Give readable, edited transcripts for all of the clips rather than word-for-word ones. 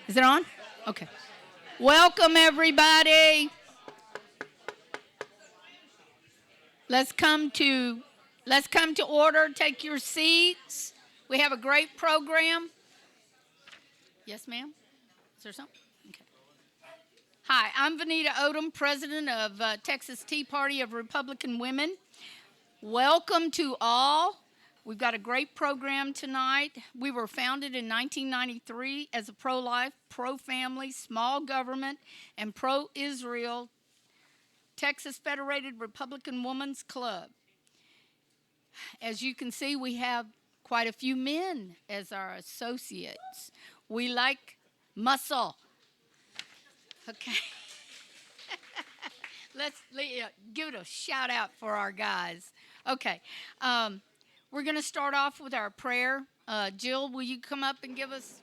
Is it on? Okay. Welcome, everybody. Let's come to order. Take your seats. We have a great program. Yes, ma'am? Is there something? Okay. Hi, I'm Vanita Odom, president of Texas Tea Party of Republican Women. Welcome to all. We've got a great program tonight. We were founded in 1993 as a pro-life, pro-family, small government, and pro-Israel Texas Federated Republican Women's Club. As you can see, we have quite a few men as our associates. We like muscle. Okay. Let's give it a shout out for our guys. Okay. We're going to start off with our prayer. Jill, will you come up and give us?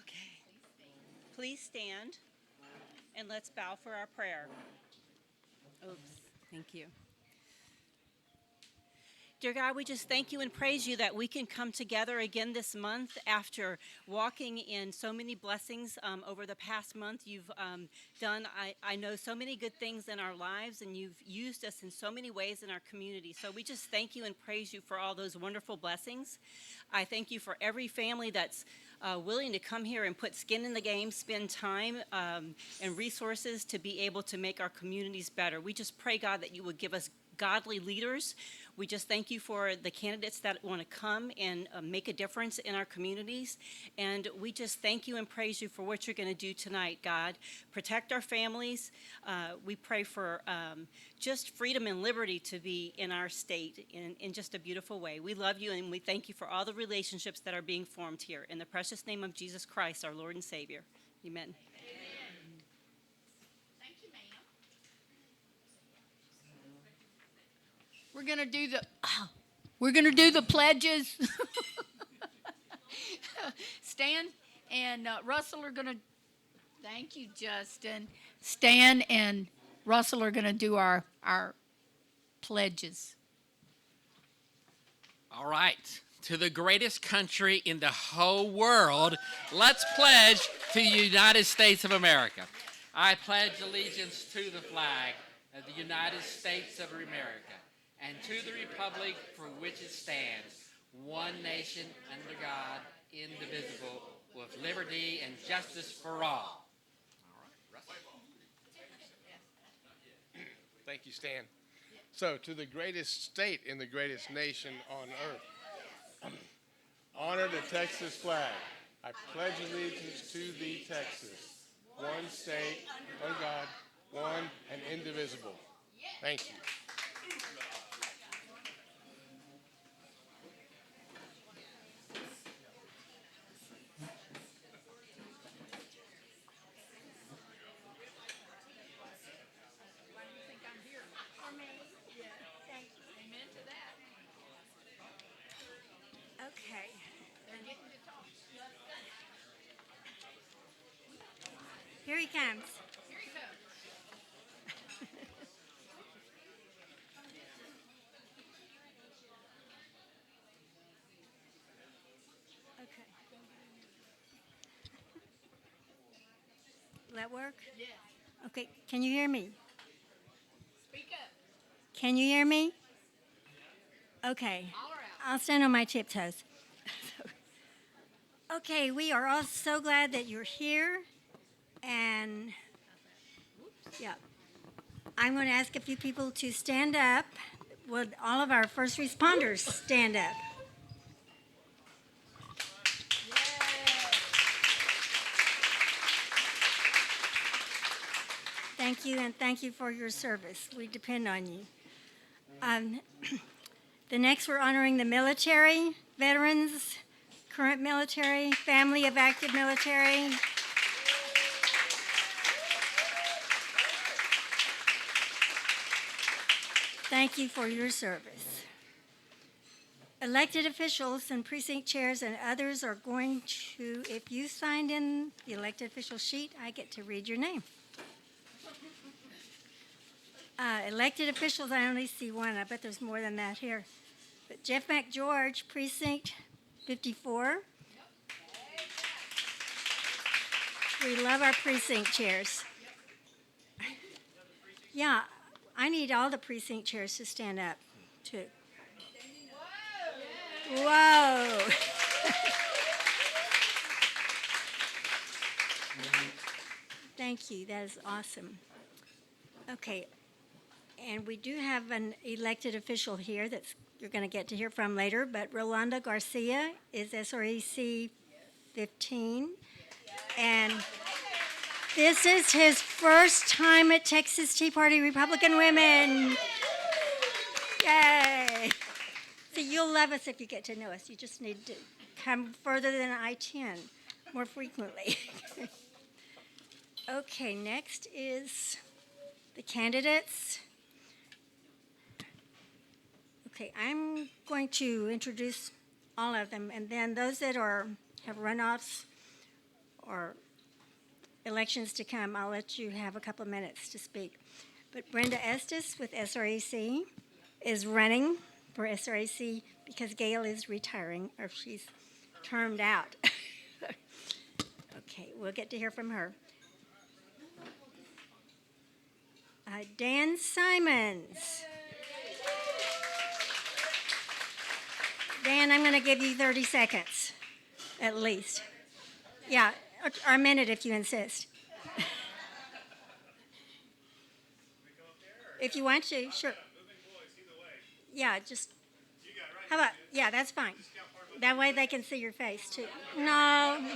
Okay. Please stand and let's bow for our prayer. Oops. Thank you. Dear God, we just thank you and praise you that we can come together again this month after walking in so many blessings over the past month. You've done, I know, so many good things in our lives, and you've used us in so many ways in our community. So we just thank you and praise you for all those wonderful blessings. I thank you for every family that's willing to come here and put skin in the game, spend time and resources to be able to make our communities better. We just pray, God, that you would give us godly leaders. We just thank you for the candidates that want to come and make a difference in our communities. And we just thank you and praise you for what you're going to do tonight, God. Protect our families. We pray for just freedom and liberty to be in our state in just a beautiful way. We love you and we thank you for all the relationships that are being formed here. In the precious name of Jesus Christ, our Lord and Savior. Amen. We're going to do the pledges. Stan and Russell are going to, thank you, Justin. Stan and Russell are going to do our pledges. All right. To the greatest country in the whole world, let's pledge to the United States of America. I pledge allegiance to the flag of the United States of America and to the republic for which it stands, one nation under God, indivisible, with liberty and justice for all. Thank you, Stan. So, to the greatest state in the greatest nation on earth, honor the Texas flag. I pledge allegiance to thee, Texas, one state, under God, one and indivisible. Thank you. Okay. Here he comes. Okay. Will that work? Yes. Okay. Can you hear me? Speak up. Can you hear me? Okay. Holler out. I'll stand on my tiptoes. Okay, we are all so glad that you're here. And yeah, I'm going to ask a few people to stand up. Would all of our first responders stand up? Thank you, and thank you for your service. We depend on you. The next, we're honoring the military, veterans, current military, family of active military. Thank you for your service. Elected officials and precinct chairs and others are going to, if you signed in the elected official sheet, I get to read your name. Elected officials, I only see one. I bet there's more than that here. But Jeff McGeorge, precinct 54. We love our precinct chairs. Yeah, I need all the precinct chairs to stand up, too. Whoa. Thank you. That is awesome. Okay. And we do have an elected official here that you're going to get to hear from later, but Rolando Garcia is SREC 15. And this is his first time at Texas Tea Party Republican Women. Yay. So you'll love us if you get to know us. You just need to come further than I-10 more frequently. Okay, next is the candidates. Okay, I'm going to introduce all of them, and then those that have runoffs or elections to come, I'll let you have a couple of minutes to speak. But Brenda Estes with SREC is running for SREC because Gail is retiring, or she's termed out. Okay, we'll get to hear from her. Dan Simons. Dan, I'm going to give you 30 seconds, at least. Yeah, or a minute if you insist. If you want to, sure. Yeah, just, how about, yeah, that's fine. That way they can see your face, too. No. All right,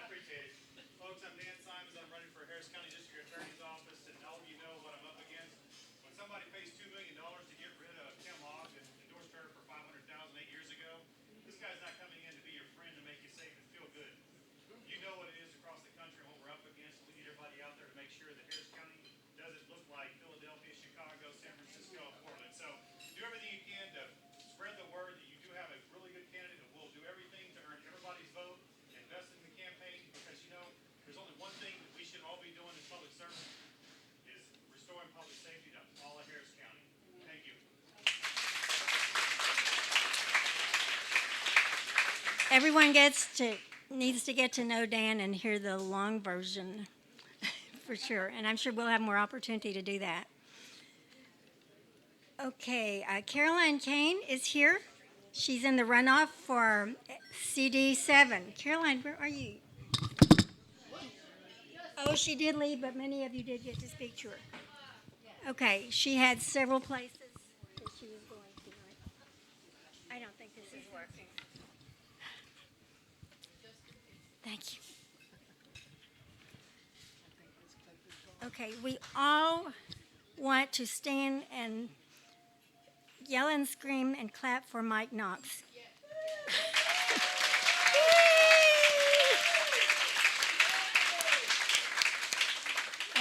appreciate it. Folks, I'm Dan Simons. I'm running for Harris County District Attorney's Office, and all of you know what I'm up against. When somebody pays $2 million to get rid of Kim Hogg and endorsed her for $500,000 8 years ago, this guy's not coming in to be your friend to make you safe and feel good. You know what it is across the country and what we're up against. We need everybody out there to make sure that Harris County doesn't look like Philadelphia, Chicago, San Francisco, and Portland. So do everything you can to spread the word that you do have a really good candidate, and we'll do everything to earn everybody's vote. Invest in the campaign, because you know there's only one thing that we should all be doing as public servants is restoring public safety to all of Harris County. Thank you. Everyone needs to get to know Dan and hear the long version, for sure. And I'm sure we'll have more opportunity to do that. Okay, Caroline Kane is here. She's in the runoff for CD7. Caroline, where are you? Oh, she did leave, but many of you did get to speak to her. Okay, she had several places that she was going to. Right? I don't think this is working. Thank you. Okay, we all want to stand and yell and scream and clap for Mike Knox.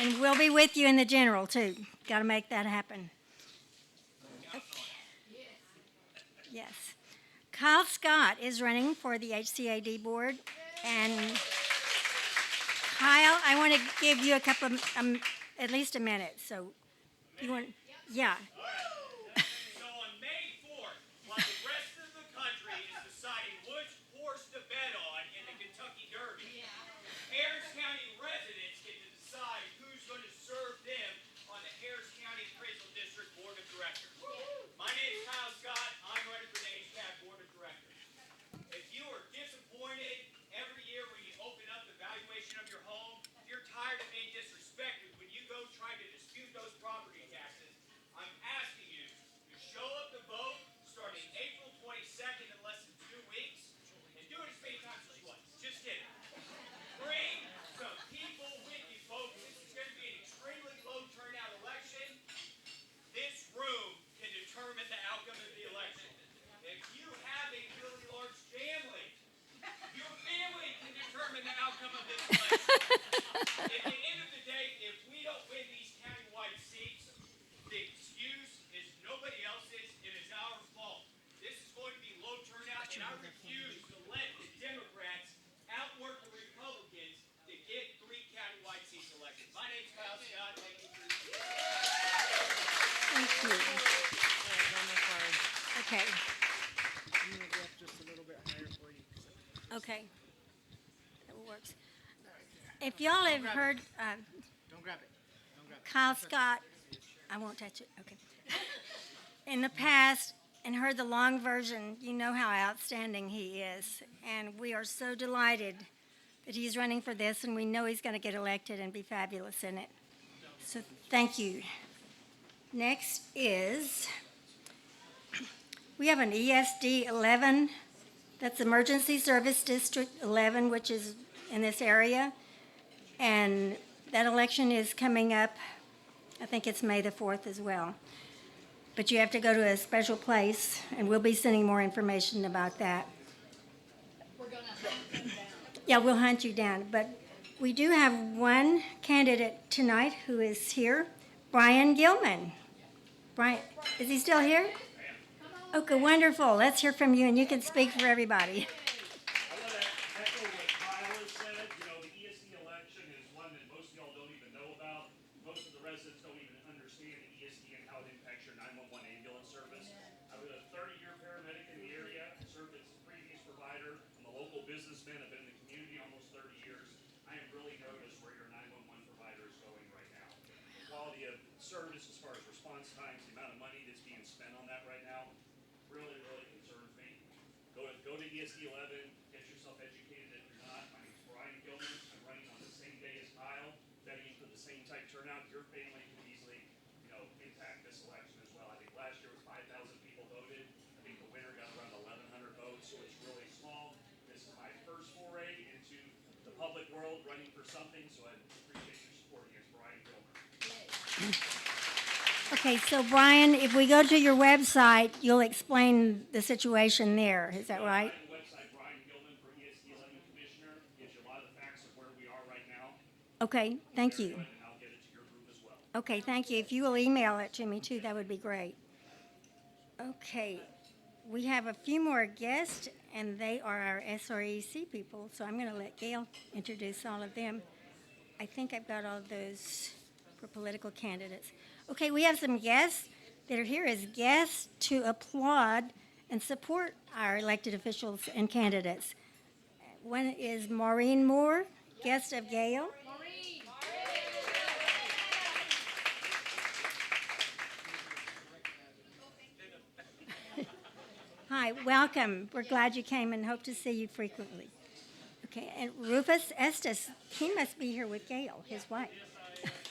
And we'll be with you in the general, too. Got to make that happen. Okay. Yes. Kyle Scott is running for the HCAD board. And Kyle, I want to give you a couple of, at least a minute. So you want, yeah. So on May 4th, while the rest of the country is deciding which horse to bet on in the Kentucky Derby, Harris County residents get to decide who's going to serve them on the Harris County Appraisal District Board of Directors. My name is Kyle Scott. I'm running for the HCAD Board of Directors. If you are disappointed every year when you open up the valuation of your home, if you're tired of being disrespected when you go try to dispute those property taxes, I'm asking you. Okay. I'm gonna go up just a little bit higher for you. Okay. That works. If y'all have heard Don't grab it. Don't grab it. Kyle Scott, I won't touch it. Okay. In the past and heard the long version, you know how outstanding he is. And we are so delighted that he's running for this, and we know he's going to get elected and be fabulous in it. So thank you. Next is, we have an ESD 11, that's Emergency Service District 11, which is in this area. And that election is coming up, I think it's May the 4th as well. But you have to go to a special place, and we'll be sending more information about that. We're gonna hunt them down. Yeah, we'll hunt you down. But we do have one candidate tonight who is here, Brian Gilman. Brian, is he still here? Okay, wonderful. Let's hear from you, and you can speak for everybody. I want to echo what Kyle has said. You know, the ESD election is one that most of y'all don't even know about. Most of the residents don't even understand the ESD and how it impacts your 911 ambulance service. I was a 30-year paramedic in the area. I served as the previous provider. I'm a local businessman. I've been in the community almost 30 years. I am really nervous where your 911 provider is going right now. The quality of service as far as response times, the amount of money that's being spent on that right now, really, really concerns me. Go to ESD 11, get yourself educated if you're not. My name's Brian Gilman. I'm running on the same day as Kyle, betting for the same type turnout. Your family can easily, impact this election as well. I think last year was 5,000 people voted. I think the winner got around 1,100 votes, so it's really small. This is my first foray into the public world running for something, so I appreciate your support against Brian Gilman. Okay, so Brian, if we go to your website, you'll explain the situation there. Is that right? The website, Brian Gilman for ESD 11 Commissioner, gives you a lot of the facts of where we are right now. Okay, thank you. And I'll get it to your group as well. Okay, thank you. If you will email it to me too, that would be great. Okay, we have a few more guests, and they are our SREC people, so I'm going to let Gail introduce all of them. I think I've got all those for political candidates. Okay, we have some guests that are here as guests to applaud and support our elected officials and candidates. One is Maureen Moore, guest of Gail. Hi, welcome. We're glad you came and hope to see you frequently. Okay, and Rufus Estes, he must be here with Gail, his wife.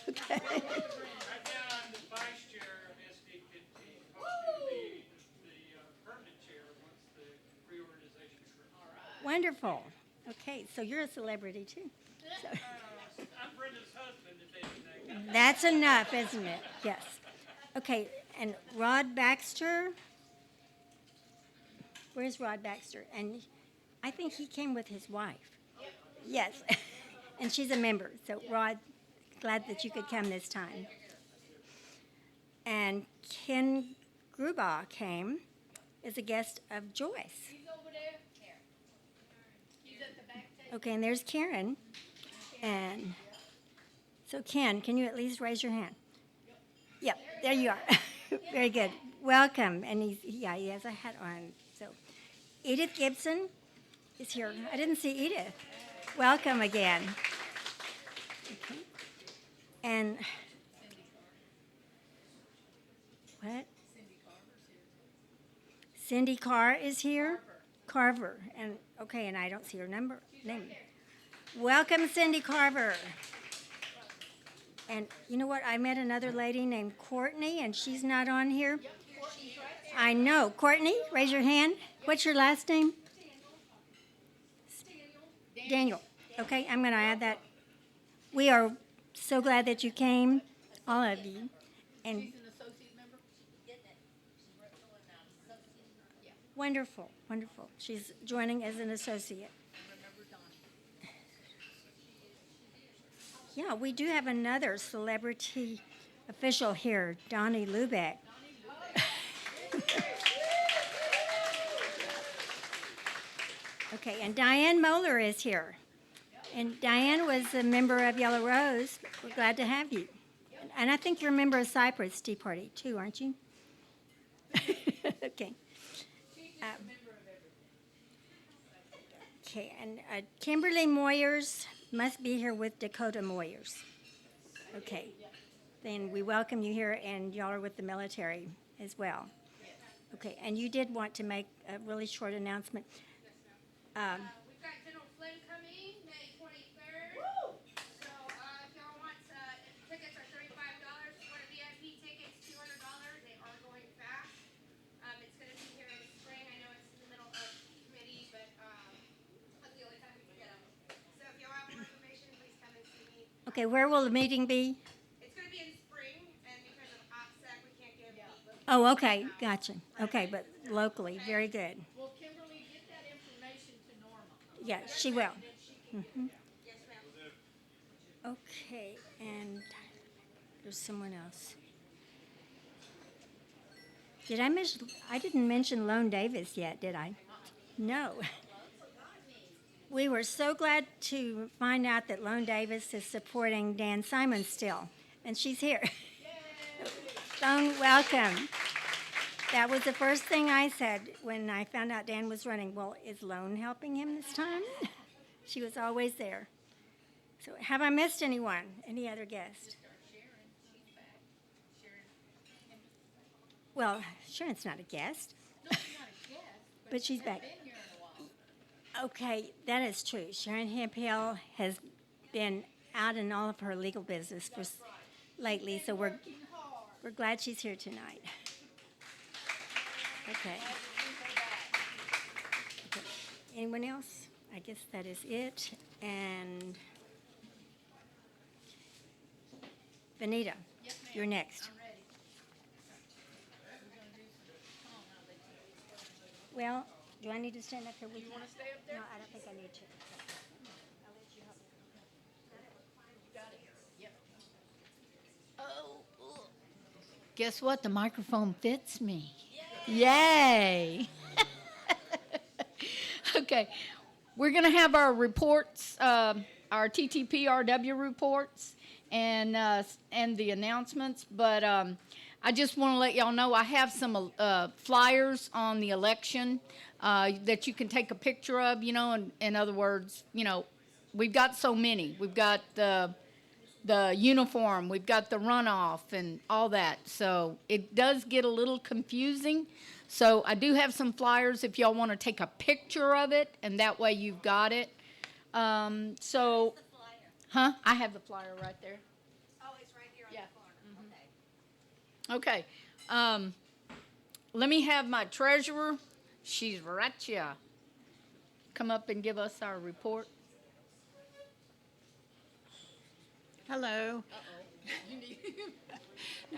Okay. Right now, I'm the vice chair of SD 15, hoping to be the permanent chair once the reorganization occurs. Wonderful. Okay, so you're a celebrity too. So, I'm Brenda's husband, if anything. that's enough, isn't it? Yes. Okay, and Rod Baxter. Where's Rod Baxter? And I think he came with his wife. Yes, and she's a member. So Rod, glad that you could come this time. And Ken Grubaugh came as a guest of Joyce. He's over there. He's at the back table. Okay, and there's Karen. And so Ken, can you at least raise your hand? Yep, there you are. Very good. Welcome. And he has a hat on. So Edith Gibson is here. I didn't see Edith. Welcome again. Okay. And what? Cindy Carr is here. Carver. And okay, and I don't see her name. Welcome, Cindy Carver. And you know what? I met another lady named Courtney, and she's not on here. I know. Courtney, raise your hand. What's your last name? Daniel. Okay, I'm going to add that. We are so glad that you came, all of you. And She's an associate member. wonderful, wonderful. She's joining as an associate. Remember Donnie. Yeah, we do have another celebrity official here, Donnie Lubeck. Okay, and Diane Moeller is here. And Diane was a member of Yellow Rose. We're glad to have you. And I think you're a member of Cypress Tea Party too, aren't you? Okay. Okay, and Kimberly Moyers must be here with Dakota Moyers. Okay. Then we welcome you here, and y'all are with the military as well. Okay, and you did want to make a really short announcement. We've got General Flynn coming May 23rd. So if y'all want, tickets are $35. For a VIP tickets, $200. They are going fast. It's going to be here in the spring. I know it's in the middle of committee, but that's the only time we can get them. So if y'all have more information, please come and see me. Okay, where will the meeting be? It's going to be in spring, and because of OPSEC, we can't give Oh, okay, gotcha. Okay, but locally, very good. Will Kimberly get that information to Norma? Yeah, she will. Mhm. Yes, ma'am. Okay, and there's someone else. Did I mention? I didn't mention Lone Davis yet, did I? No. We were so glad to find out that Lone Davis is supporting Dan Simon still, and she's here. Lone, welcome. That was the first thing I said when I found out Dan was running. Well, is Lone helping him this time? She was always there. So have I missed anyone? Any other guests? Well, Sharon's not a guest. But she's back. Okay, that is true. Sharon Hemphill has been out in all of her legal business lately, so we're glad she's here tonight. Okay. Anyone else? I guess that is it. And Vanita, you're next. Well, do I need to stand up here with you? Want to stay up there? No, I don't think I need to. I'll let you help me. Guess what? The microphone fits me. Yay! Okay, we're going to have our reports, our TTPRW reports, and the announcements. But I just want to let y'all know I have some flyers on the election that you can take a picture of. You know, in other words, you know, we've got so many. We've got the uniform, we've got the runoff and all that. So it does get a little confusing. So I do have some flyers if y'all want to take a picture of it, and that way you've got it. I have the flyer right there. Oh, it's right here on Yeah. the corner. Okay. Okay. Let me have my treasurer. She's right here. Come up and give us our report. Hello.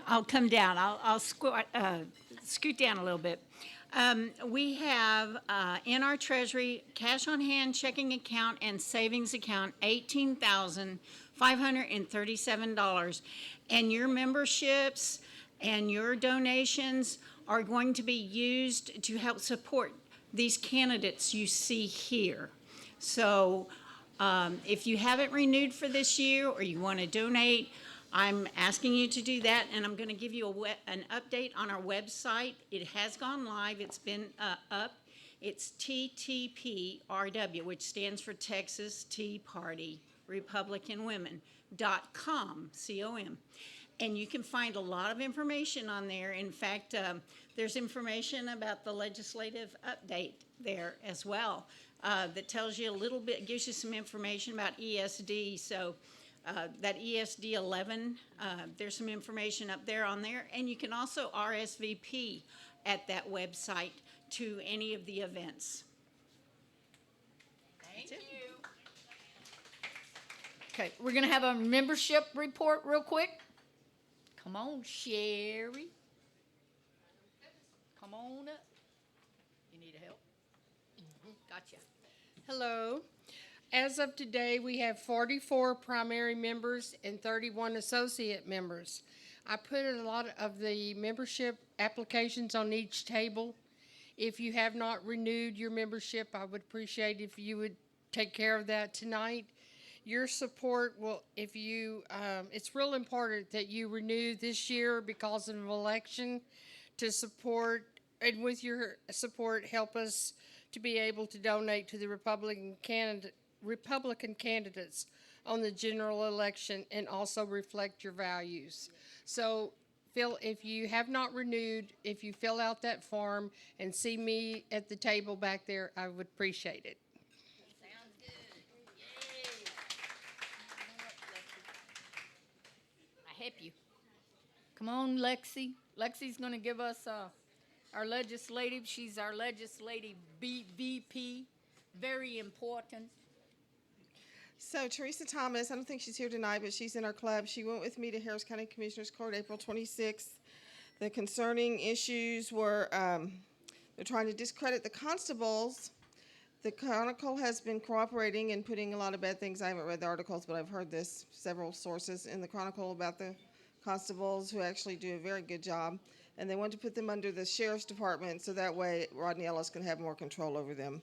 I'll come down. I'll scoot down a little bit. We have in our treasury cash on hand, checking account, and savings account $18,537, and your memberships and your donations are going to be used to help support these candidates you see here. So if you haven't renewed for this year or you want to donate, I'm asking you to do that, and I'm going to give you an update on our website. It has gone live. It's been up. It's TTPRW, which stands for Texas Tea Party Republican Women.com, C-O-M. And you can find a lot of information on there. In fact, there's information about the legislative update there as well. That tells you a little bit, gives you some information about ESD. So that ESD 11, there's some information up there on there. And you can also RSVP at that website to any of the events. Thank you. Okay, we're going to have a membership report real quick. Come on, Sherry. Come on up. You need help? Gotcha. Hello. As of today, we have 44 primary members and 31 associate members. I put a lot of the membership applications on each table. If you have not renewed your membership, I would appreciate if you would take care of that tonight. your support will, if you, it's real important that you renew this year because of an election to support, and with your support, help us to be able to donate to the Republican candidates on the general election and also reflect your values. So, Phil, if you have not renewed, if you fill out that form and see me at the table back there, I would appreciate it. Sounds good. Yay. I help you. Come on, Lexi. Lexi's going to give us our legislative. She's our legislative VP. Very important. So Teresa Thomas, I don't think she's here tonight, but she's in our club. She went with me to Harris County Commissioners Court April 26th. The concerning issues were they're trying to discredit the constables. The Chronicle has been cooperating and putting a lot of bad things. I haven't read the articles, but I've heard this several sources in the Chronicle about the constables who actually do a very good job. And they want to put them under the Sheriff's Department so that way Rodney Ellis can have more control over them.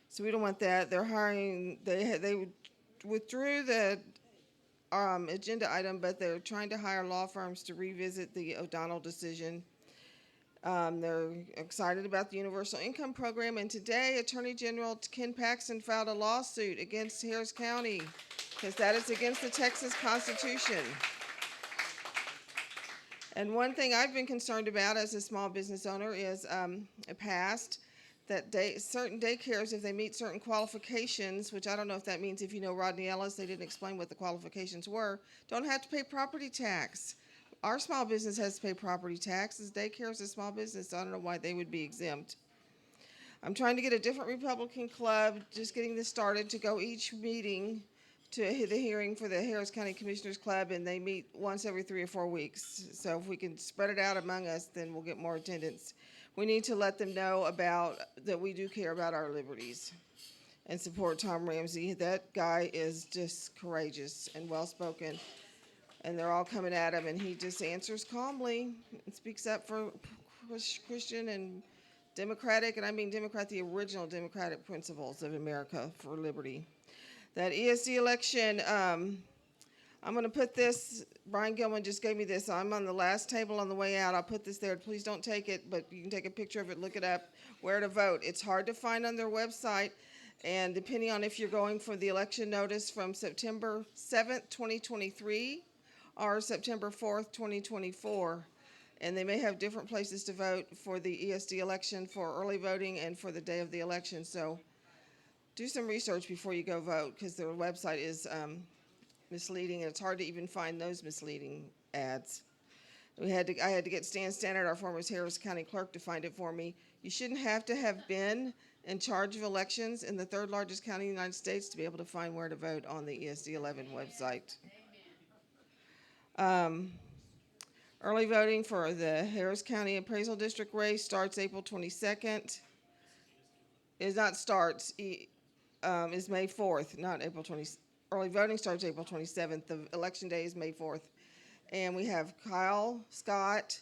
So we don't want that. They're hiring, they withdrew the agenda item, but they're trying to hire law firms to revisit the O'Donnell decision. They're excited about the Universal Income Program, and today Attorney General Ken Paxton filed a lawsuit against Harris County because that is against the Texas Constitution. And one thing I've been concerned about as a small business owner is it passed that certain daycares, if they meet certain qualifications, which I don't know if that means if you know Rodney Ellis, they didn't explain what the qualifications were, don't have to pay property tax. Our small business has to pay property taxes. Daycare is a small business, so I don't know why they would be exempt. I'm trying to get a different Republican club, just getting this started, to go each meeting to the hearing for the Harris County Commissioners Club, and they meet once every 3 or 4 weeks. So if we can spread it out among us, then we'll get more attendance. We need to let them know that we do care about our liberties and support Tom Ramsey. That guy is just courageous and well-spoken, and they're all coming at him, and he just answers calmly and speaks up for Christian and democratic, and I mean Democrat, the original democratic principles of America for liberty. That ESD election, I'm going to put this, Brian Gilman just gave me this. I'm on the last table on the way out. I'll put this there. Please don't take it, but you can take a picture of it, look it up, where to vote. It's hard to find on their website, and depending on if you're going for the election notice from September 7th, 2023 or September 4th, 2024, and they may have different places to vote for the ESD election, for early voting, and for the day of the election. So do some research before you go vote, because their website is misleading, and it's hard to even find those misleading ads. I had to get Stan Stannard, our former Harris County clerk, to find it for me. You shouldn't have to have been in charge of elections in the third largest county in the United States to be able to find where to vote on the ESD 11 website. Early voting for the Harris County Appraisal District race starts April 22nd. Is not starts, is May 4th, not April 20th. Early voting starts April 27th. The election day is May 4th. And we have Kyle Scott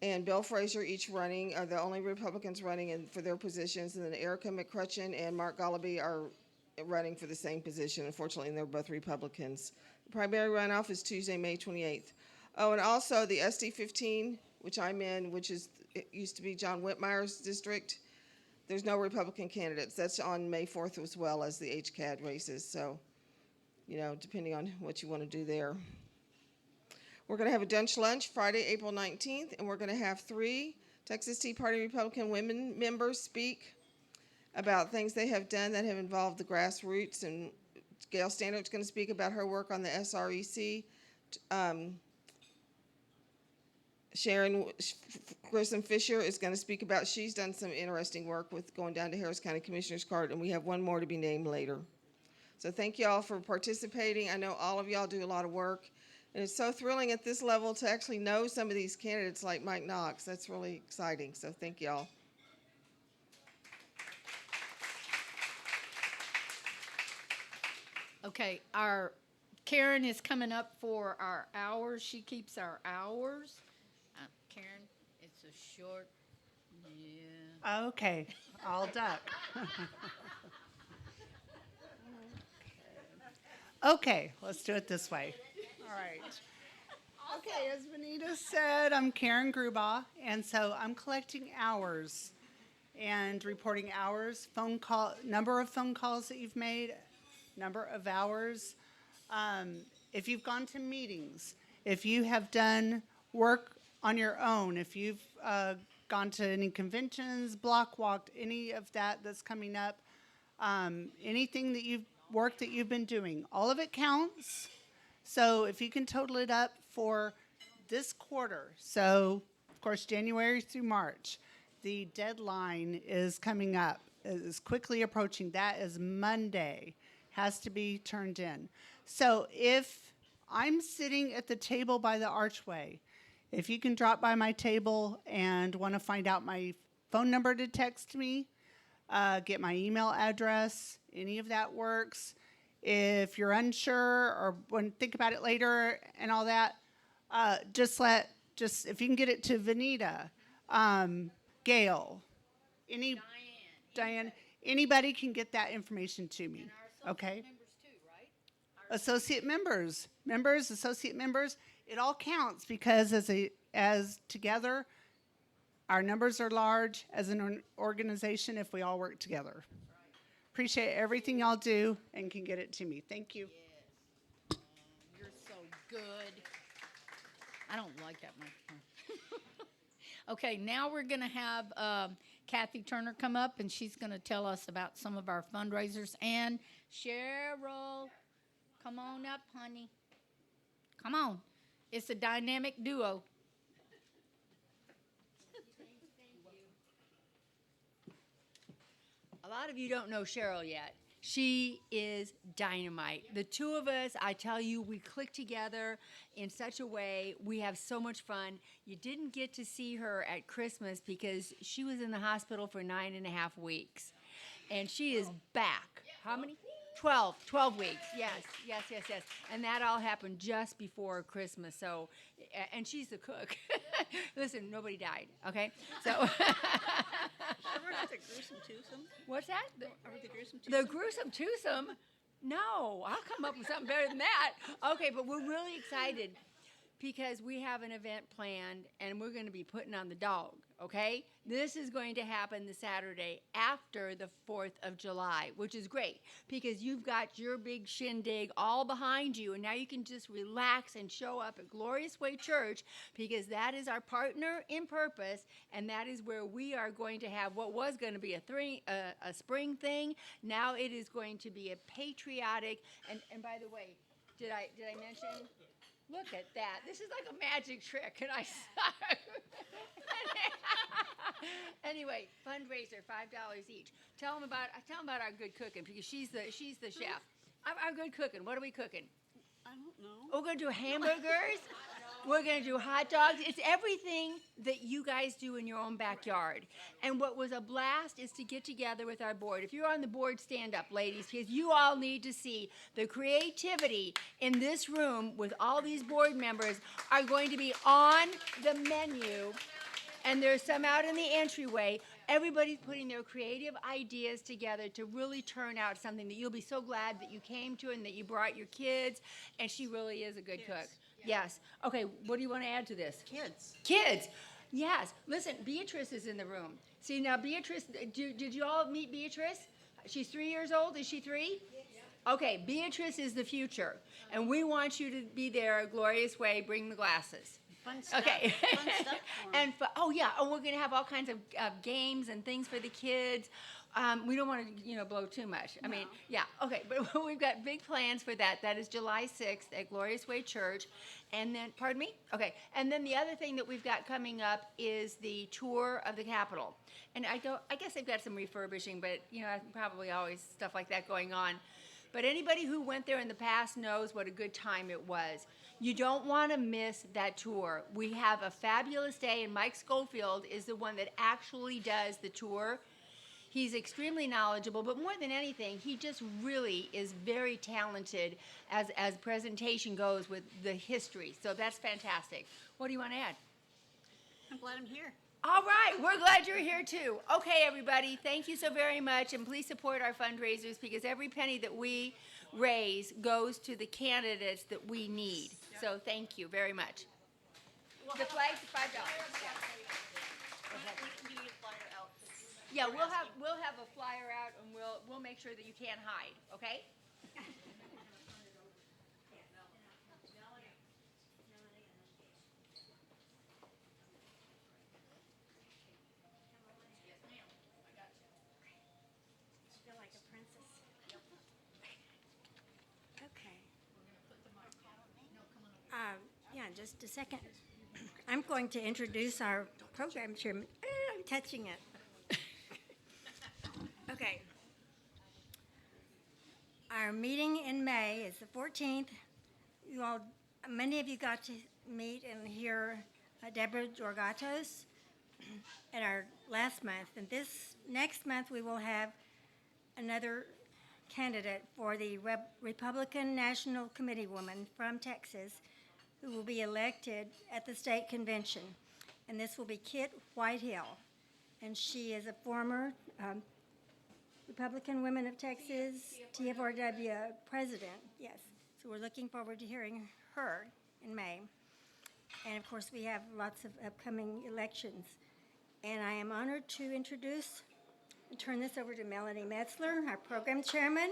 and Bill Frazier each running, are the only Republicans running for their positions. And then Erica McCrutchen and Mark Gollaby are running for the same position. Unfortunately, they're both Republicans. The primary runoff is Tuesday, May 28th. Oh, and also the SD 15, which I'm in, it used to be John Whitmire's district. There's no Republican candidates. That's on May 4th as well as the HCAD races. So, depending on what you want to do there. We're going to have a Dutch lunch Friday, April 19th, and we're going to have 3 Texas Tea Party Republican women members speak about things they have done that have involved the grassroots. And Gail Standard's going to speak about her work on the SREC. Sharon Grissom Fisher is going to speak about, she's done some interesting work with going down to Harris County Commissioner's Court, and we have one more to be named later. So thank you all for participating. I know all of y'all do a lot of work, and it's so thrilling at this level to actually know some of these candidates like Mike Knox. That's really exciting, so thank y'all. Okay, our Karen is coming up for our hours. She keeps our hours. Karen, it's a short, yeah. Okay, all duck. Okay, let's do it this way. All right. Okay, as Benita said, I'm Karen Grubaugh, and so I'm collecting hours and reporting hours, number of phone calls that you've made, number of hours. If you've gone to meetings, if you have done work on your own, if you've gone to any conventions, block walked, any of that that's coming up, anything that work that you've been doing, all of it counts. So if you can total it up for this quarter, so of course January through March, the deadline is coming up, is quickly approaching. That is Monday, has to be turned in. So if I'm sitting at the table by the archway, if you can drop by my table and want to find out my phone number to text me, get my email address, any of that works. If you're unsure or want to think about it later and all that, just if you can get it to Vanita, Gail, Diane, anybody can get that information to me. Okay. Associate members, associate members, it all counts because as together, our numbers are large as an organization if we all work together. Appreciate everything y'all do and can get it to me. Thank you. You're so good. I don't like that microphone. Okay, now we're going to have Kathy Turner come up, and she's going to tell us about some of our fundraisers. And Cheryl, come on up, honey. Come on. It's a dynamic duo. A lot of you don't know Cheryl yet. She is dynamite. The two of us, I tell you, we click together in such a way. We have so much fun. You didn't get to see her at Christmas because she was in the hospital for 9.5 weeks. And she is back. How many? 12 weeks. Yes. And that all happened just before Christmas. So, and she's the cook. Listen, nobody died, okay? So. Ever had the gruesome twosome? What's that? Ever the gruesome twosome? The gruesome twosome? No, I'll come up with something better than that. Okay, but we're really excited because we have an event planned and we're going to be putting on the dog, okay? This is going to happen the Saturday after the 4th of July, which is great because you've got your big shindig all behind you and now you can just relax and show up at Glorious Way Church because that is our partner in purpose and that is where we are going to have what was going to be a spring thing. Now it is going to be a patriotic, and by the way, did I mention? Look at that. This is like a magic trick, and I suck. Anyway, fundraiser, $5 each. Tell them about our good cooking because she's the chef. Our good cooking. What are we cooking? I don't know. We're going to do hamburgers. We're going to do hot dogs. It's everything that you guys do in your own backyard. And what was a blast is to get together with our board. If you're on the board, stand up, ladies, because you all need to see the creativity in this room with all these board members are going to be on the menu. And there's some out in the entryway. Everybody's putting their creative ideas together to really turn out something that you'll be so glad that you came to and that you brought your kids. And she really is a good cook. Yes. Okay, what do you want to add to this? Kids. Yes. Listen, Beatrice is in the room. See, now Beatrice, did you all meet Beatrice? She's 3 years old. Is she 3? Yeah. Okay, Beatrice is the future. And we want you to be there a glorious way. Bring the glasses. Fun stuff. Okay. Fun stuff for 'em. And we're going to have all kinds of games and things for the kids. We don't want to, blow too much. I mean, yeah, okay, but we've got big plans for that. That is July 6th at Glorious Way Church. And then, pardon me? Okay, and then the other thing that we've got coming up is the tour of the Capitol. And I guess they've got some refurbishing, but, probably always stuff like that going on. But anybody who went there in the past knows what a good time it was. You don't want to miss that tour. We have a fabulous day, and Mike Schofield is the one that actually does the tour. He's extremely knowledgeable, but more than anything, he just really is very talented as presentation goes with the history. So that's fantastic. What do you want to add? I'm glad I'm here. All right, we're glad you're here too. Okay, everybody, thank you so very much, and please support our fundraisers because every penny that we raise goes to the candidates that we need. So thank you very much. The flag's $5. Yeah, we'll have a flyer out and we'll make sure that you can't hide, okay? Feel like a princess. Okay. Yeah, just a second. I'm going to introduce our program chairman. I'm touching it. Okay. Our meeting in May is the 14th. You all, many of you got to meet and hear Deborah Georgatos at our last month. And this next month, we will have another candidate for the Republican National Committee woman from Texas who will be elected at the state convention. And this will be Kit Whitehill. And she is a former Republican Women of Texas, TFRW president, yes. So we're looking forward to hearing her in May. And of course, we have lots of upcoming elections. And I am honored to introduce and turn this over to Melanie Metzler, our program chairman,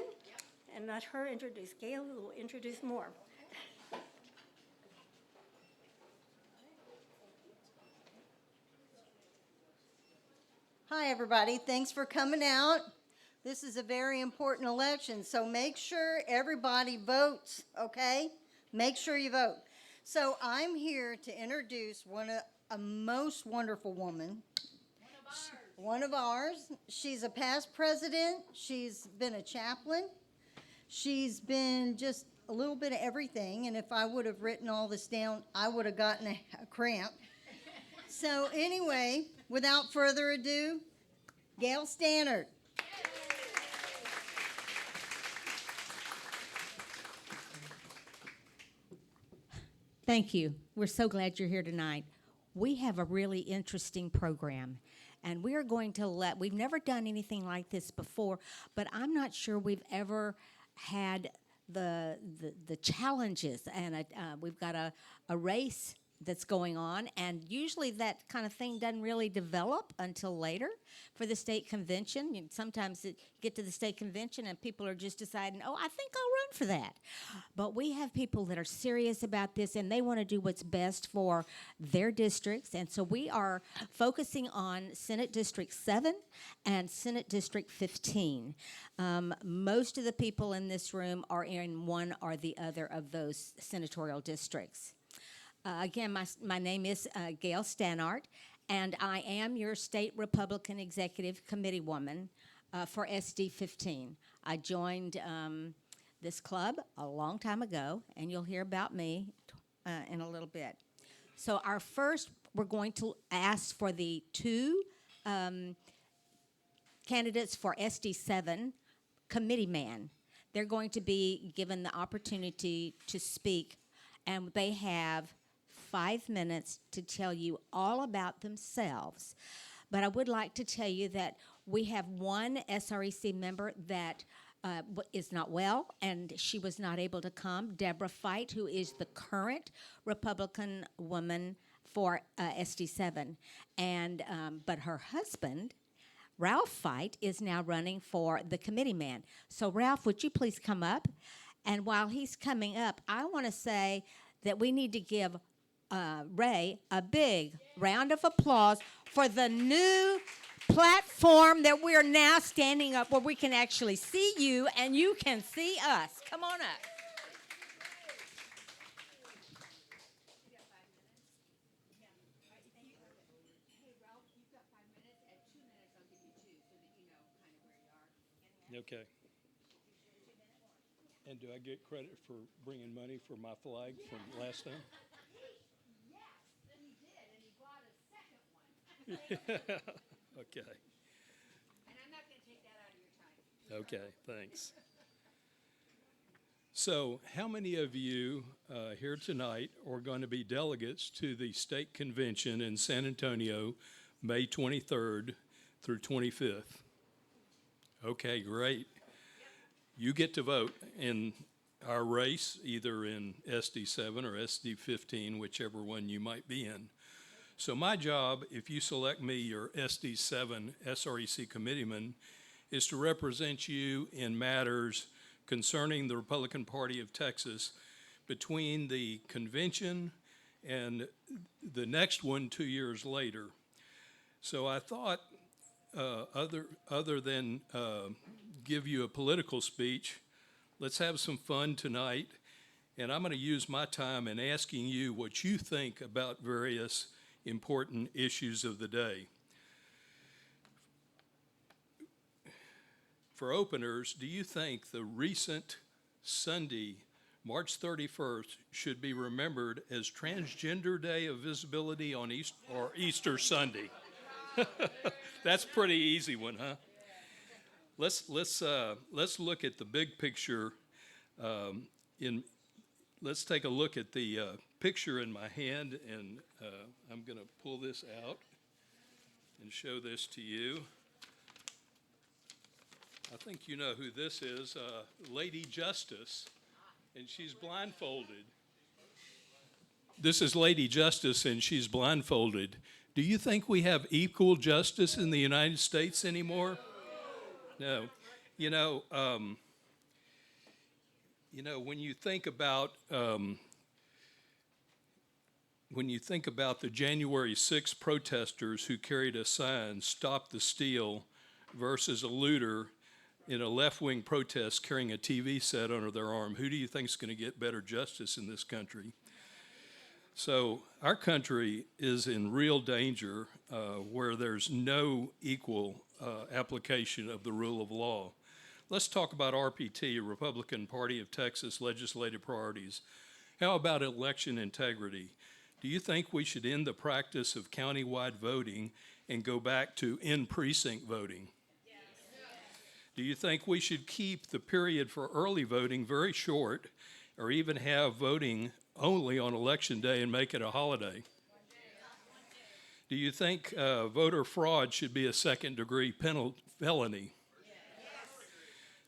and let her introduce Gail, who will introduce more. Hi, everybody. Thanks for coming out. This is a very important election, so make sure everybody votes, okay? Make sure you vote. So I'm here to introduce a most wonderful woman. One of ours. She's a past president. She's been a chaplain. She's been just a little bit of everything, and if I would have written all this down, I would have gotten a cramp. So anyway, without further ado, Gail Stannard. Thank you. We're so glad you're here tonight. We have a really interesting program, and we are going to we've never done anything like this before, but I'm not sure we've ever had the challenges, and we've got a race that's going on, and usually that kind of thing doesn't really develop until later for the state convention. Sometimes you get to the state convention and people are just deciding, oh, I think I'll run for that. But we have people that are serious about this, and they want to do what's best for their districts, and so we are focusing on Senate District 7 and Senate District 15. Most of the people in this room are in one or the other of those senatorial districts. Again, my name is Gail Stannard, and I am your state Republican Executive Committee woman for SD 15. I joined this club a long time ago, and you'll hear about me in a little bit. So we're going to ask for the two candidates for SD 7 committee man. They're going to be given the opportunity to speak, and they have 5 minutes to tell you all about themselves. But I would like to tell you that we have one SREC member that is not well, and she was not able to come, Deborah Fight, who is the current Republican woman for SD7. And but her husband, Ralph Fight, is now running for the committee man. So Ralph, would you please come up? And while he's coming up, I want to say that we need to give Ray a big round of applause for the new platform that we are now standing up where we can actually see you and you can see us. Come on up. Okay. And do I get credit for bringing money for my flag from last time? Yes, and he did, and he bought a second one. Okay. And I'm not going to take that out of your time. Okay, thanks. So how many of you here tonight are going to be delegates to the state convention in San Antonio, May 23rd through 25th? Okay, great. you get to vote in our race, either in SD7 or SD15, whichever one you might be in. So my job, if you select me your SD7 SREC committeeman, is to represent you in matters concerning the Republican Party of Texas between the convention and the next one 2 years later. So I thought, other than give you a political speech, let's have some fun tonight. And I'm going to use my time in asking you what you think about various important issues of the day. For openers, do you think the recent Sunday, March 31st, should be remembered as Transgender Day of Visibility on Easter Sunday? That's a pretty easy one, huh? Let's look at the big picture. Let's take a look at the picture in my hand, and I'm going to pull this out and show this to you. I think you know who this is, Lady Justice, and she's blindfolded. This is Lady Justice, and she's blindfolded. Do you think we have equal justice in the United States anymore? No. When you think about the January 6 protesters who carried a sign, "Stop the Steal," versus a looter in a left-wing protest carrying a TV set under their arm, who do you think is going to get better justice in this country? So our country is in real danger where there's no equal application of the rule of law. Let's talk about RPT, Republican Party of Texas legislative priorities. How about election integrity? Do you think we should end the practice of countywide voting and go back to in-precinct voting? Do you think we should keep the period for early voting very short, or even have voting only on election day and make it a holiday? Do you think voter fraud should be a second-degree felony?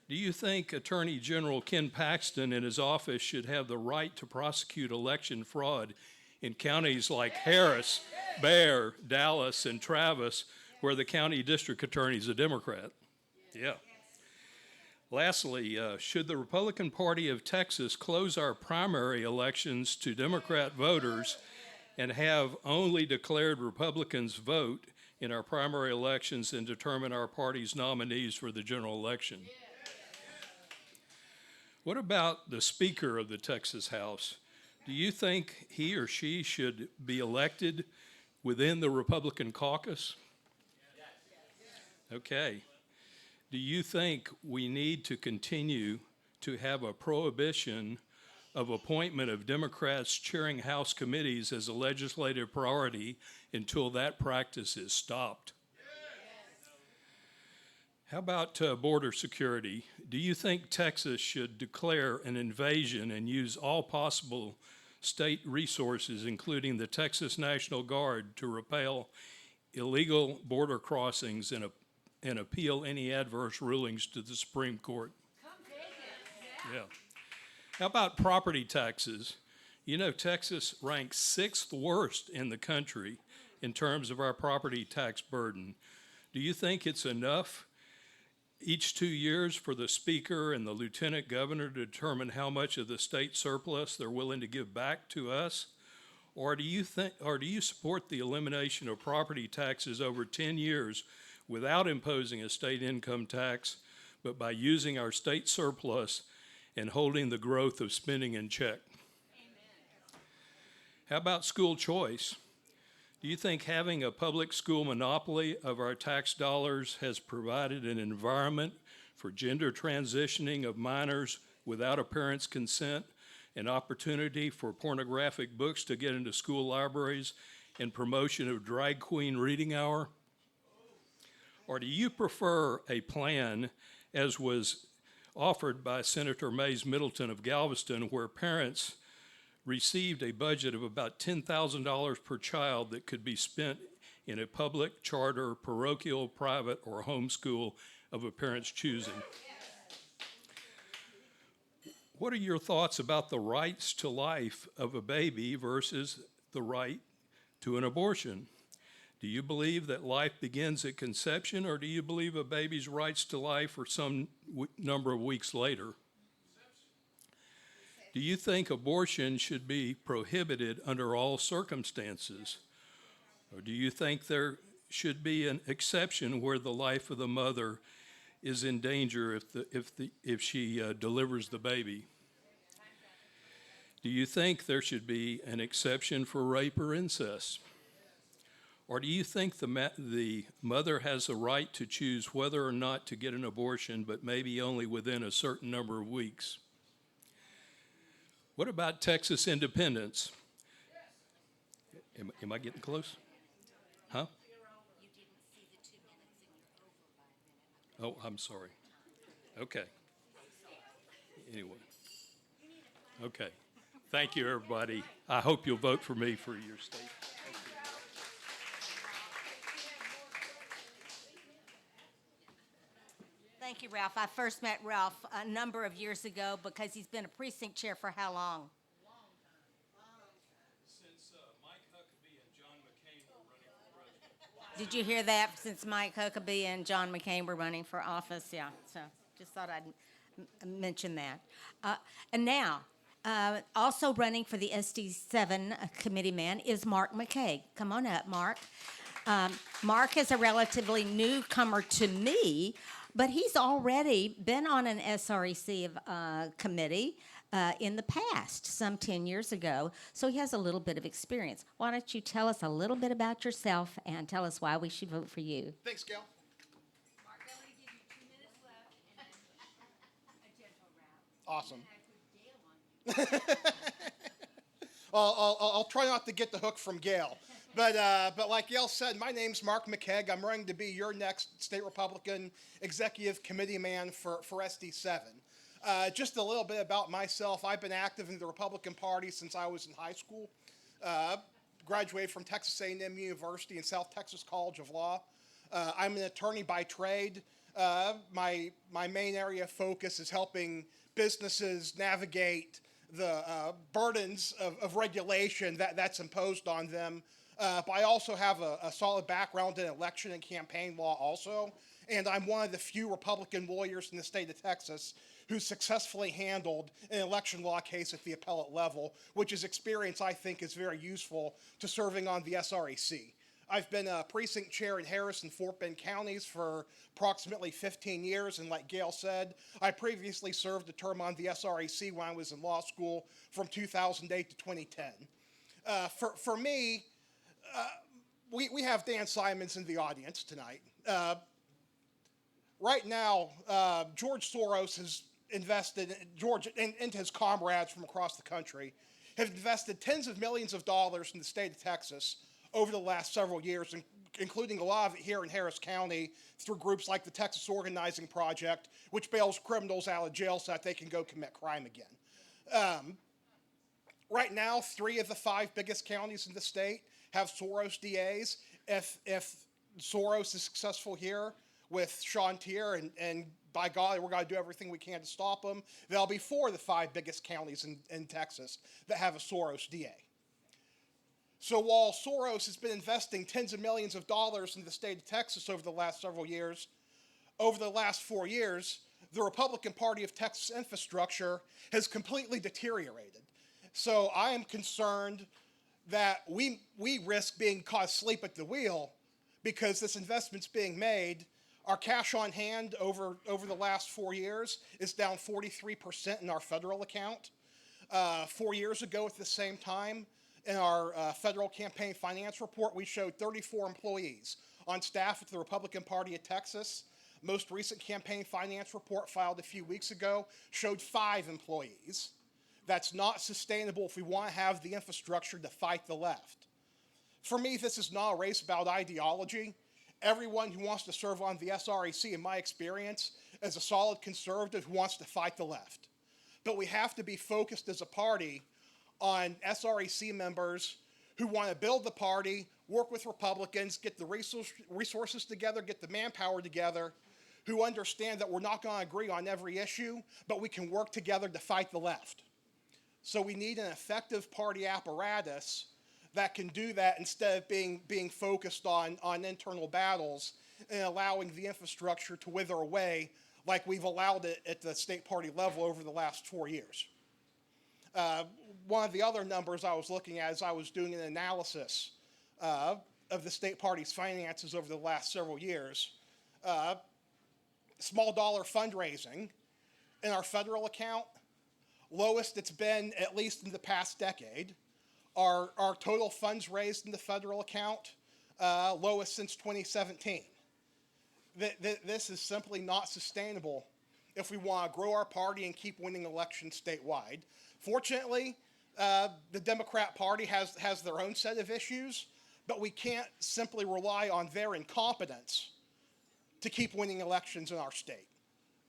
Do you think Attorney General Ken Paxton and his office should have the right to prosecute election fraud in counties like Harris, Bexar, Dallas, and Travis, where the county district attorney is a Democrat? Yeah. Lastly, should the Republican Party of Texas close our primary elections to Democrat voters and have only declared Republicans vote in our primary elections and determine our party's nominees for the general election? What about the Speaker of the Texas House? Do you think he or she should be elected within the Republican caucus? Okay. Do you think we need to continue to have a prohibition of appointment of Democrats chairing House committees as a legislative priority until that practice is stopped? How about border security? Do you think Texas should declare an invasion and use all possible state resources, including the Texas National Guard, to repel illegal border crossings and appeal any adverse rulings to the Supreme Court? Yeah. How about property taxes? You know, Texas ranks 6th worst in the country in terms of our property tax burden. Do you think it's enough each 2 years for the Speaker and the Lieutenant Governor to determine how much of the state surplus they're willing to give back to us? Or do you support the elimination of property taxes over 10 years without imposing a state income tax, but by using our state surplus and holding the growth of spending in check? Amen. How about school choice? Do you think having a public school monopoly of our tax dollars has provided an environment for gender transitioning of minors without a parent's consent, an opportunity for pornographic books to get into school libraries, and promotion of drag queen reading hour? Or do you prefer a plan, as was offered by Senator Mays Middleton of Galveston, where parents received a budget of about $10,000 per child that could be spent in a public, charter, parochial, private, or home school of a parent's choosing? What are your thoughts about the rights to life of a baby versus the right to an abortion? Do you believe that life begins at conception, or do you believe a baby's rights to life are some number of weeks later? Do you think abortion should be prohibited under all circumstances? Or do you think there should be an exception where the life of the mother is in danger if she delivers the baby? Do you think there should be an exception for rape or incest? Or do you think the mother has a right to choose whether or not to get an abortion, but maybe only within a certain number of weeks? What about Texas independence? Am I getting close? Huh? Oh, I'm sorry. Okay. Anyway. Okay. Thank you, everybody. I hope you'll vote for me for your state. Thank you, Ralph. I first met Ralph a number of years ago because he's been a precinct chair for how long? Since Mike Huckabee and John McCain were running for president. Did you hear that? Since Mike Huckabee and John McCain were running for office, yeah. So just thought I'd mention that. And now, also running for the SD7 committee man is Mark McKay. Come on up, Mark. Mark is a relatively newcomer to me, but he's already been on an SREC committee in the past, some 10 years ago, so he has a little bit of experience. Why don't you tell us a little bit about yourself and tell us why we should vote for you? Thanks, Gail. Mark, I'm going to give you 2 minutes left and then a gentle wrap. Awesome. And I put Gail on. I'll try not to get the hook from Gail. But like Gail said, my name's Mark McKegg. I'm running to be your next state Republican executive committee man for SD7. Just a little bit about myself. I've been active in the Republican Party since I was in high school. Graduated from Texas A&M University and South Texas College of Law. I'm an attorney by trade. My main area of focus is helping businesses navigate the burdens of regulation that's imposed on them. But I also have a solid background in election and campaign law also, and I'm one of the few Republican lawyers in the state of Texas who successfully handled an election law case at the appellate level, which is experience I think is very useful to serving on the SREC. I've been a precinct chair in Harris and Fort Bend counties for approximately 15 years, and like Gail said, I previously served a term on the SREC when I was in law school from 2008 to 2010. For me, we have Dan Simons in the audience tonight. Right now, George Soros has invested, and his comrades from across the country, have invested tens of millions of dollars in the state of Texas over the last several years, including a lot of it here in Harris County through groups like the Texas Organizing Project, which bails criminals out of jail so that they can go commit crime again. Right now, 3 of the 5 biggest counties in the state have Soros DAs. If Soros is successful here with Sean Tier, and by golly, we're going to do everything we can to stop him, there'll be 4 of the 5 biggest counties in Texas that have a Soros DA. So while Soros has been investing tens of millions of dollars in the state of Texas over the last several years, over the last 4 years, the Republican Party of Texas infrastructure has completely deteriorated. So I am concerned that we risk being caught asleep at the wheel because this investment's being made. Our cash on hand over the last 4 years is down 43% in our federal account. 4 years ago at the same time, in our federal campaign finance report, we showed 34 employees on staff at the Republican Party of Texas. Most recent campaign finance report filed a few weeks ago showed 5 employees. That's not sustainable if we want to have the infrastructure to fight the left. For me, this is not a race about ideology. Everyone who wants to serve on the SREC, in my experience, is a solid conservative who wants to fight the left. But we have to be focused as a party on SREC members who want to build the party, work with Republicans, get the resources together, get the manpower together who understand that we're not going to agree on every issue, but we can work together to fight the left. So we need an effective party apparatus that can do that instead of being focused on internal battles and allowing the infrastructure to wither away like we've allowed it at the state party level over the last 4 years. One of the other numbers I was looking at as I was doing an analysis of the state party's finances over the last several years, small dollar fundraising in our federal account, lowest it's been at least in the past decade. Our total funds raised in the federal account, lowest since 2017. This is simply not sustainable if we want to grow our party and keep winning elections statewide. Fortunately, the Democrat Party has their own set of issues, but we can't simply rely on their incompetence to keep winning elections in our state.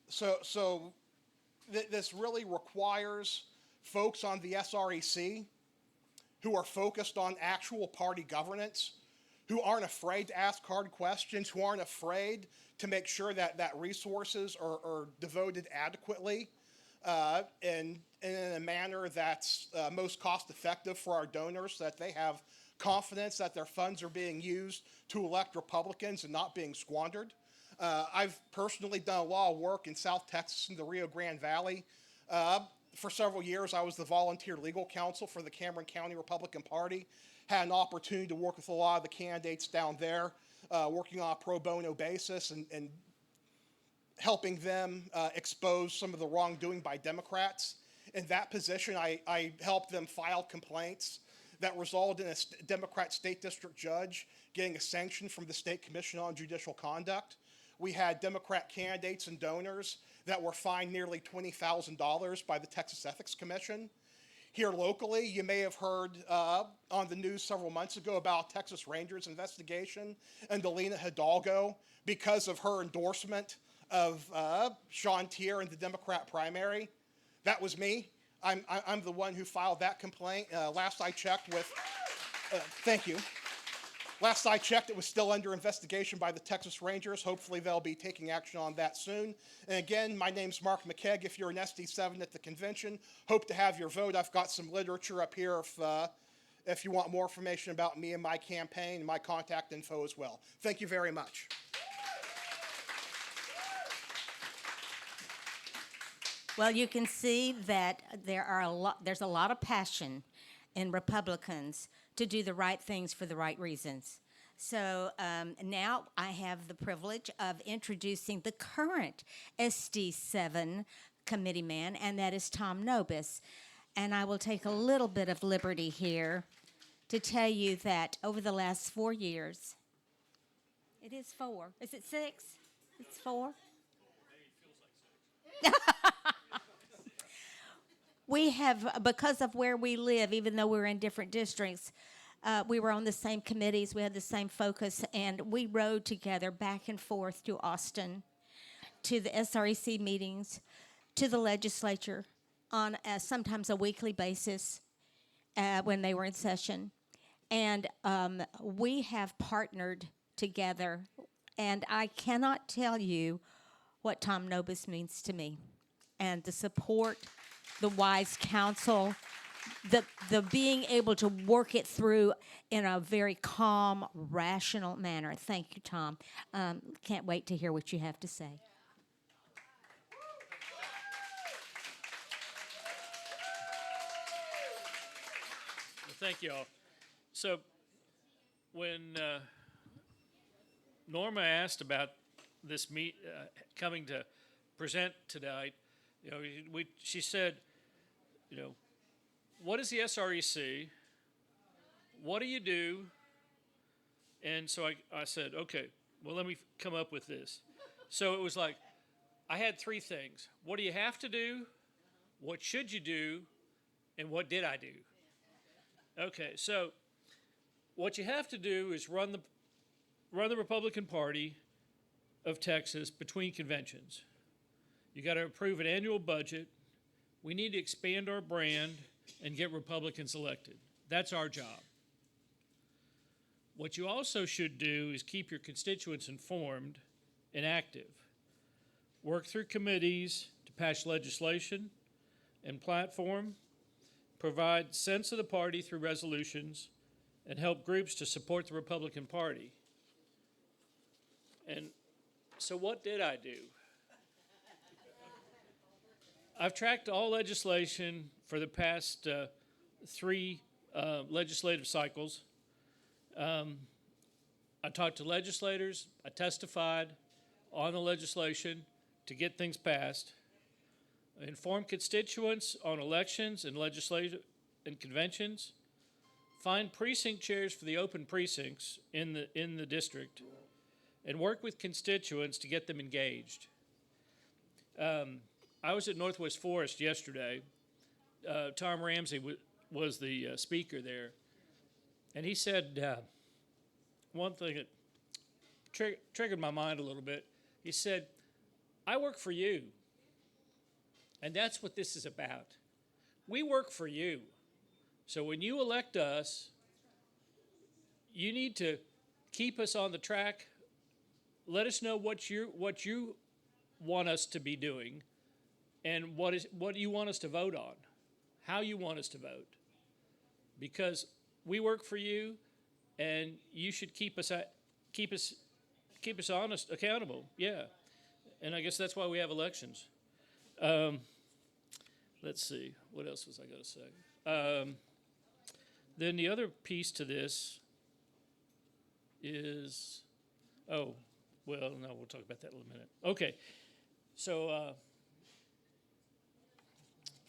So this really requires folks on the SREC who are focused on actual party governance, who aren't afraid to ask hard questions, who aren't afraid to make sure that resources are devoted adequately and in a manner that's most cost effective for our donors, so that they have confidence that their funds are being used to elect Republicans and not being squandered. I've personally done a lot of work in South Texas and the Rio Grande Valley. For several years, I was the volunteer legal counsel for the Cameron County Republican Party. Had an opportunity to work with a lot of the candidates down there, working on a pro bono basis and helping them expose some of the wrongdoing by Democrats. In that position, I helped them file complaints that resulted in a Democrat state district judge getting a sanction from the State Commission on Judicial Conduct. We had Democrat candidates and donors that were fined nearly $20,000 by the Texas Ethics Commission. Here locally, you may have heard on the news several months ago about Texas Rangers investigation and Alina Hidalgo because of her endorsement of Sean Tier in the Democrat primary. That was me. I'm the one who filed that complaint. Last I checked with, thank you. Last I checked, it was still under investigation by the Texas Rangers. Hopefully they'll be taking action on that soon. And again, my name's Mark McKegg. If you're an SD7 at the convention, hope to have your vote. I've got some literature up here if you want more information about me and my campaign and my contact info as well. Thank you very much. Well, you can see that there's a lot of passion in Republicans to do the right things for the right reasons. So now I have the privilege of introducing the current SD7 committee man, and that is Tom Nobis. And I will take a little bit of liberty here to tell you that over the last 4 years, it is 4. Is it 6? It's 4? We have, because of where we live, even though we're in different districts, we were on the same committees, we had the same focus, and we rode together back and forth to Austin, to the SREC meetings, to the legislature on sometimes a weekly basis when they were in session. And we have partnered together, and I cannot tell you what Tom Nobis means to me, and the support, the wise counsel, the being able to work it through in a very calm, rational manner. Thank you, Tom. Can't wait to hear what you have to say. Well, thank you all. So when Norma asked about this coming to present tonight, she said, what is the SREC? What do you do? And so I said, okay, well, let me come up with this. So it was like, I had 3 things. What do you have to do? What should you do? And what did I do? Okay, so what you have to do is run the Republican Party of Texas between conventions. You got to approve an annual budget. We need to expand our brand and get Republicans elected. That's our job. What you also should do is keep your constituents informed and active. work through committees to pass legislation and platform, provide sense of the party through resolutions, and help groups to support the Republican Party. And so what did I do? I've tracked all legislation for the past 3 legislative cycles. I talked to legislators, I testified on the legislation to get things passed, I informed constituents on elections and legislative and conventions, find precinct chairs for the open precincts in the district, and work with constituents to get them engaged. I was at Northwest Forest yesterday. Tom Ramsey was the speaker there, and he said one thing that triggered my mind a little bit. He said, "I work for you," and that's what this is about. We work for you. So when you elect us, you need to keep us on the track. Let us know what you want us to be doing, and what you want us to vote on, how you want us to vote, because we work for you, and you should keep us honest, accountable. Yeah, and I guess that's why we have elections. Let's see, what else was I going to say? Then the other piece to this is, oh, well, no, we'll talk about that in a minute. Okay, so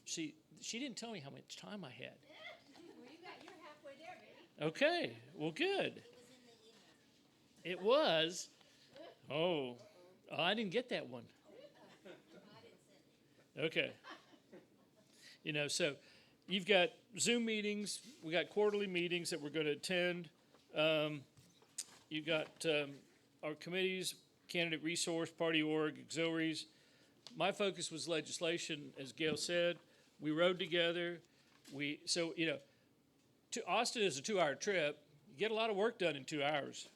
she didn't tell me how much time I had. Well, you're halfway there, baby. Okay, well, good. It was. Oh, I didn't get that one. Okay. You know, so you've got Zoom meetings. We got quarterly meetings that we're going to attend. You've got our committees, candidate resource, party org, auxiliaries. My focus was legislation, as Gail said. We rode together. So, you know, to Austin is a 2-hour trip. You get a lot of work done in 2 hours.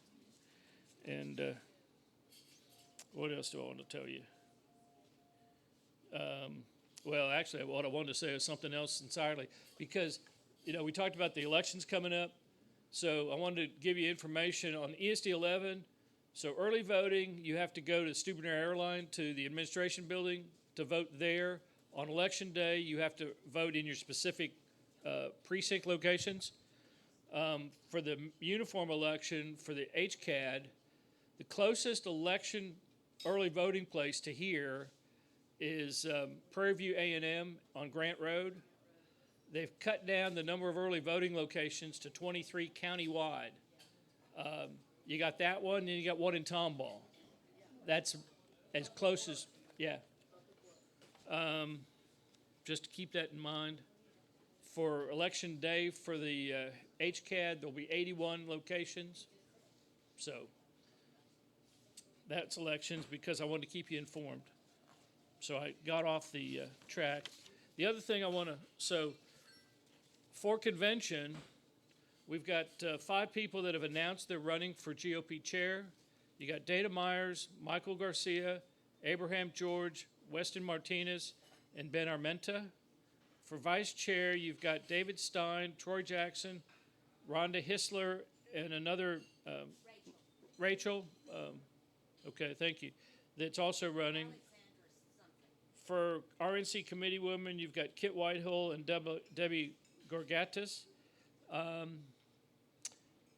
And what else do I want to tell you? Well, actually, what I wanted to say is something else entirely, because, you know, we talked about the elections coming up. So I wanted to give you information on ESD 11. So early voting, you have to go to Steubener Airline to the administration building to vote there. On election day, you have to vote in your specific precinct locations. For the uniform election, for the HCAD, the closest election early voting place to here is Prairie View A&M on Grant Road. They've cut down the number of early voting locations to 23 countywide. You got that one, and you got one in Tomball. That's as close as, yeah. Just to keep that in mind. For election day for the HCAD, there'll be 81 locations. So that's elections, because I wanted to keep you informed. So I got off the track. The other thing I want to, so for convention, we've got 5 people that have announced they're running for GOP chair. You got Dana Myers, Michael Garcia, Abraham George, Weston Martinez, and Ben Armenta. For vice chair, you've got David Stein, Troy Jackson, Rhonda Hissler, and another, Rachel. Okay, thank you. That's also running. For RNC committee women, you've got Kit Whitehill and Debbie Gorgatis. And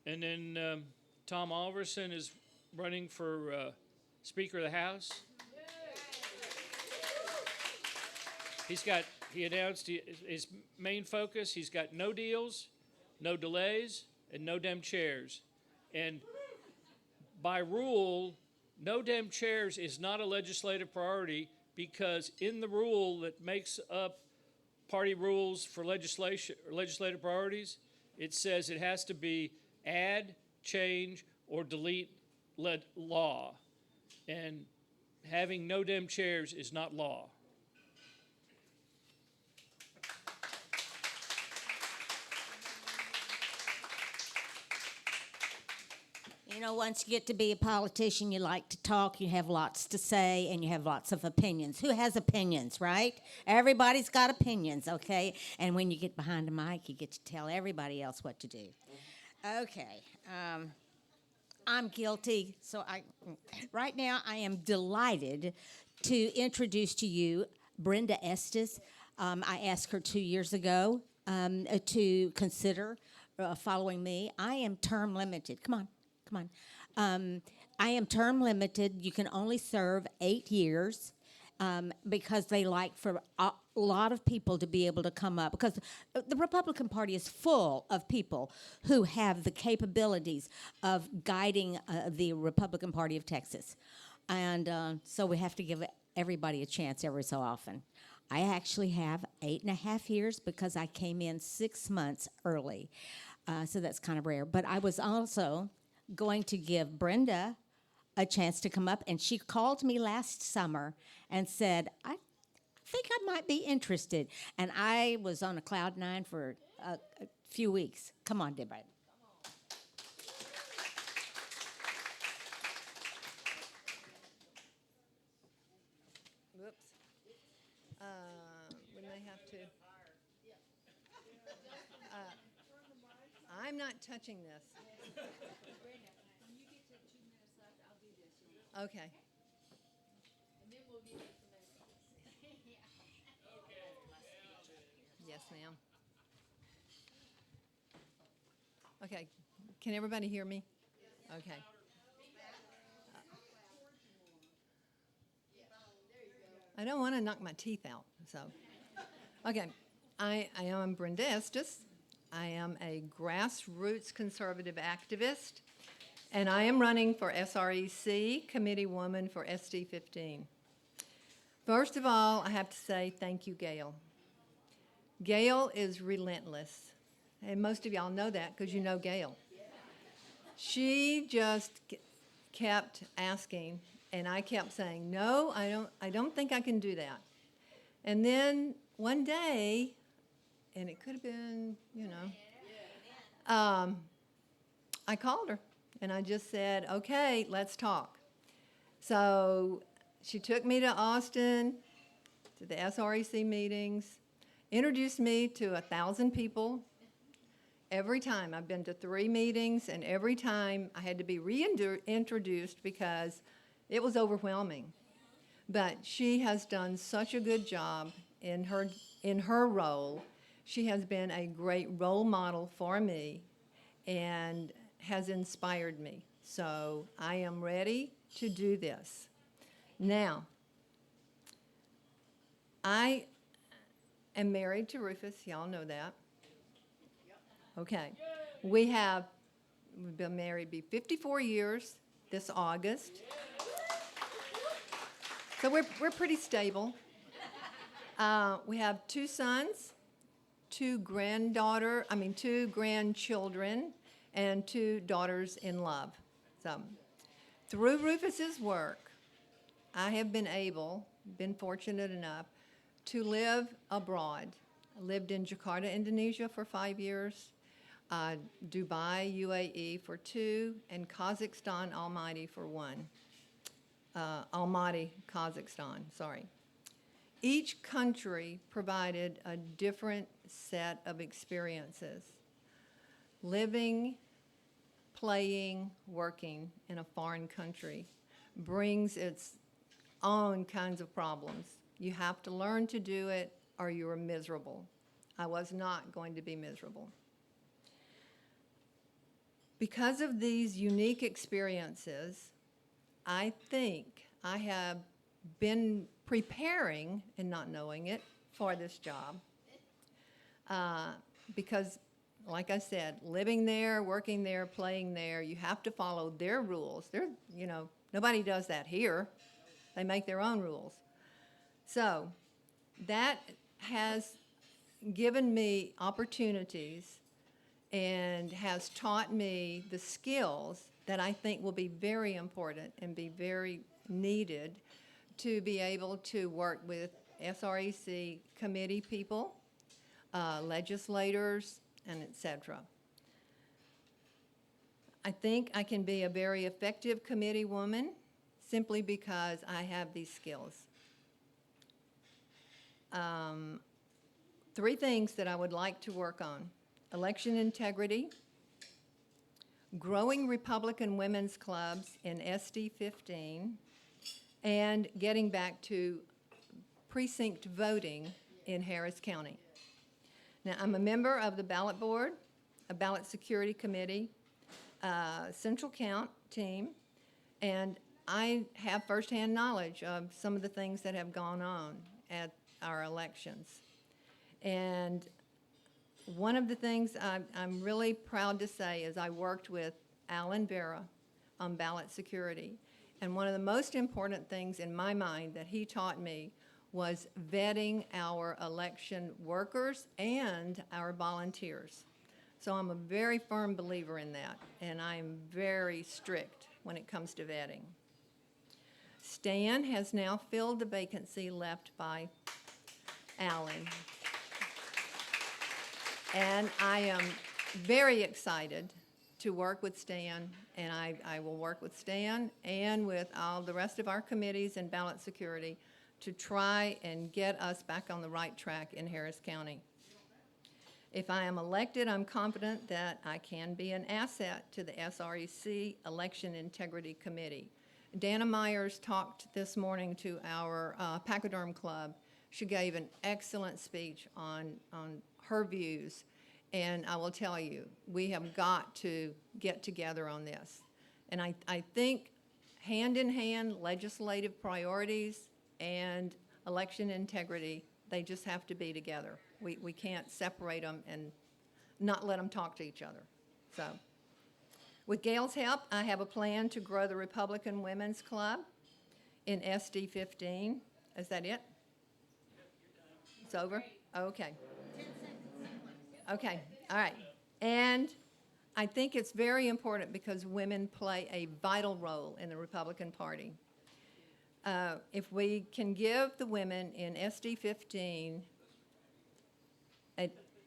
then Tom Alverson is running for Speaker of the House. He announced his main focus, he's got no deals, no delays, and no Dem chairs. And by rule, no Dem chairs is not a legislative priority, because in the rule that makes up party rules for legislation or legislative priorities, it says it has to be add, change, or delete law. And having no Dem chairs is not law. You know, once you get to be a politician, you like to talk, you have lots to say, and you have lots of opinions. Who has opinions, right? Everybody's got opinions, okay? And when you get behind the mic, you get to tell everybody else what to do. Okay. I'm guilty, so right now I am delighted to introduce to you Brenda Estes. I asked her 2 years ago to consider following me. I am term limited. Come on. I am term limited. You can only serve 8 years. Because they like for a lot of people to be able to come up. Because the Republican Party is full of people who have the capabilities of guiding the Republican Party of Texas. And so we have to give everybody a chance every so often. I actually have 8.5 years because I came in 6 months early. So that's kind of rare. But I was also going to give Brenda a chance to come up, and she called me last summer and said, I think I might be interested. And I was on a cloud nine for a few weeks. Come on, Deborah. Whoops. We may have to. I'm not touching this. Okay. Yes, ma'am. Okay. Can everybody hear me? Okay. I don't want to knock my teeth out, so. Okay. I am Brenda Estes. I am a grassroots conservative activist, and I am running for SREC committee woman for SD 15. First of all, I have to say thank you, Gail. Gail is relentless, and most of y'all know that because you know Gail. She just kept asking, and I kept saying, no, I don't think I can do that. And then one day, and it could have been, I called her, and I just said, okay, let's talk. So she took me to Austin, to the SREC meetings, introduced me to 1,000 people. Every time, I've been to 3 meetings, and every time I had to be reintroduced because it was overwhelming. But she has done such a good job in her role. She has been a great role model for me and has inspired me. So I am ready to do this. Now, I am married to Rufus. Y'all know that. Okay. We've been married 54 years this August. So we're pretty stable. We have 2 sons, 2 grandchildren, and 2 daughters-in-law. So through Rufus's work, I have been fortunate enough to live abroad. I lived in Jakarta, Indonesia for 5 years, Dubai, UAE for 2, and Kazakhstan, Almaty for 1. Almaty, Kazakhstan, sorry. Each country provided a different set of experiences. Living, playing, working in a foreign country brings its own kinds of problems. You have to learn to do it or you are miserable. I was not going to be miserable. Because of these unique experiences, I think I have been preparing and not knowing it for this job. Because, like I said, living there, working there, playing there, you have to follow their rules. Nobody does that here. They make their own rules. So that has given me opportunities and has taught me the skills that I think will be very important and be very needed to be able to work with SREC committee people, legislators, and et cetera. I think I can be a very effective committee woman simply because I have these skills. Three things that I would like to work on: election integrity, growing Republican women's clubs in SD 15, and getting back to precinct voting in Harris County. Now, I'm a member of the ballot board, a ballot security committee, central count team, and I have firsthand knowledge of some of the things that have gone on at our elections. And one of the things I'm really proud to say is I worked with Alan Vera on ballot security. And one of the most important things in my mind that he taught me was vetting our election workers and our volunteers. So I'm a very firm believer in that, and I'm very strict when it comes to vetting. Stan has now filled the vacancy left by Alan. And I am very excited to work with Stan, and I will work with Stan and with all the rest of our committees and ballot security to try and get us back on the right track in Harris County. If I am elected, I'm confident that I can be an asset to the SREC Election Integrity Committee. Dana Myers talked this morning to our Pachyderm Club. She gave an excellent speech on her views, and I will tell you, we have got to get together on this. And I think hand in hand, legislative priorities and election integrity, they just have to be together. We can't separate them and not let them talk to each other. So, with Gail's help, I have a plan to grow the Republican Women's Club in SD 15. Is that it? It's over? Okay. Okay, all right. And I think it's very important because women play a vital role in the Republican Party. If we can give the women in SD 15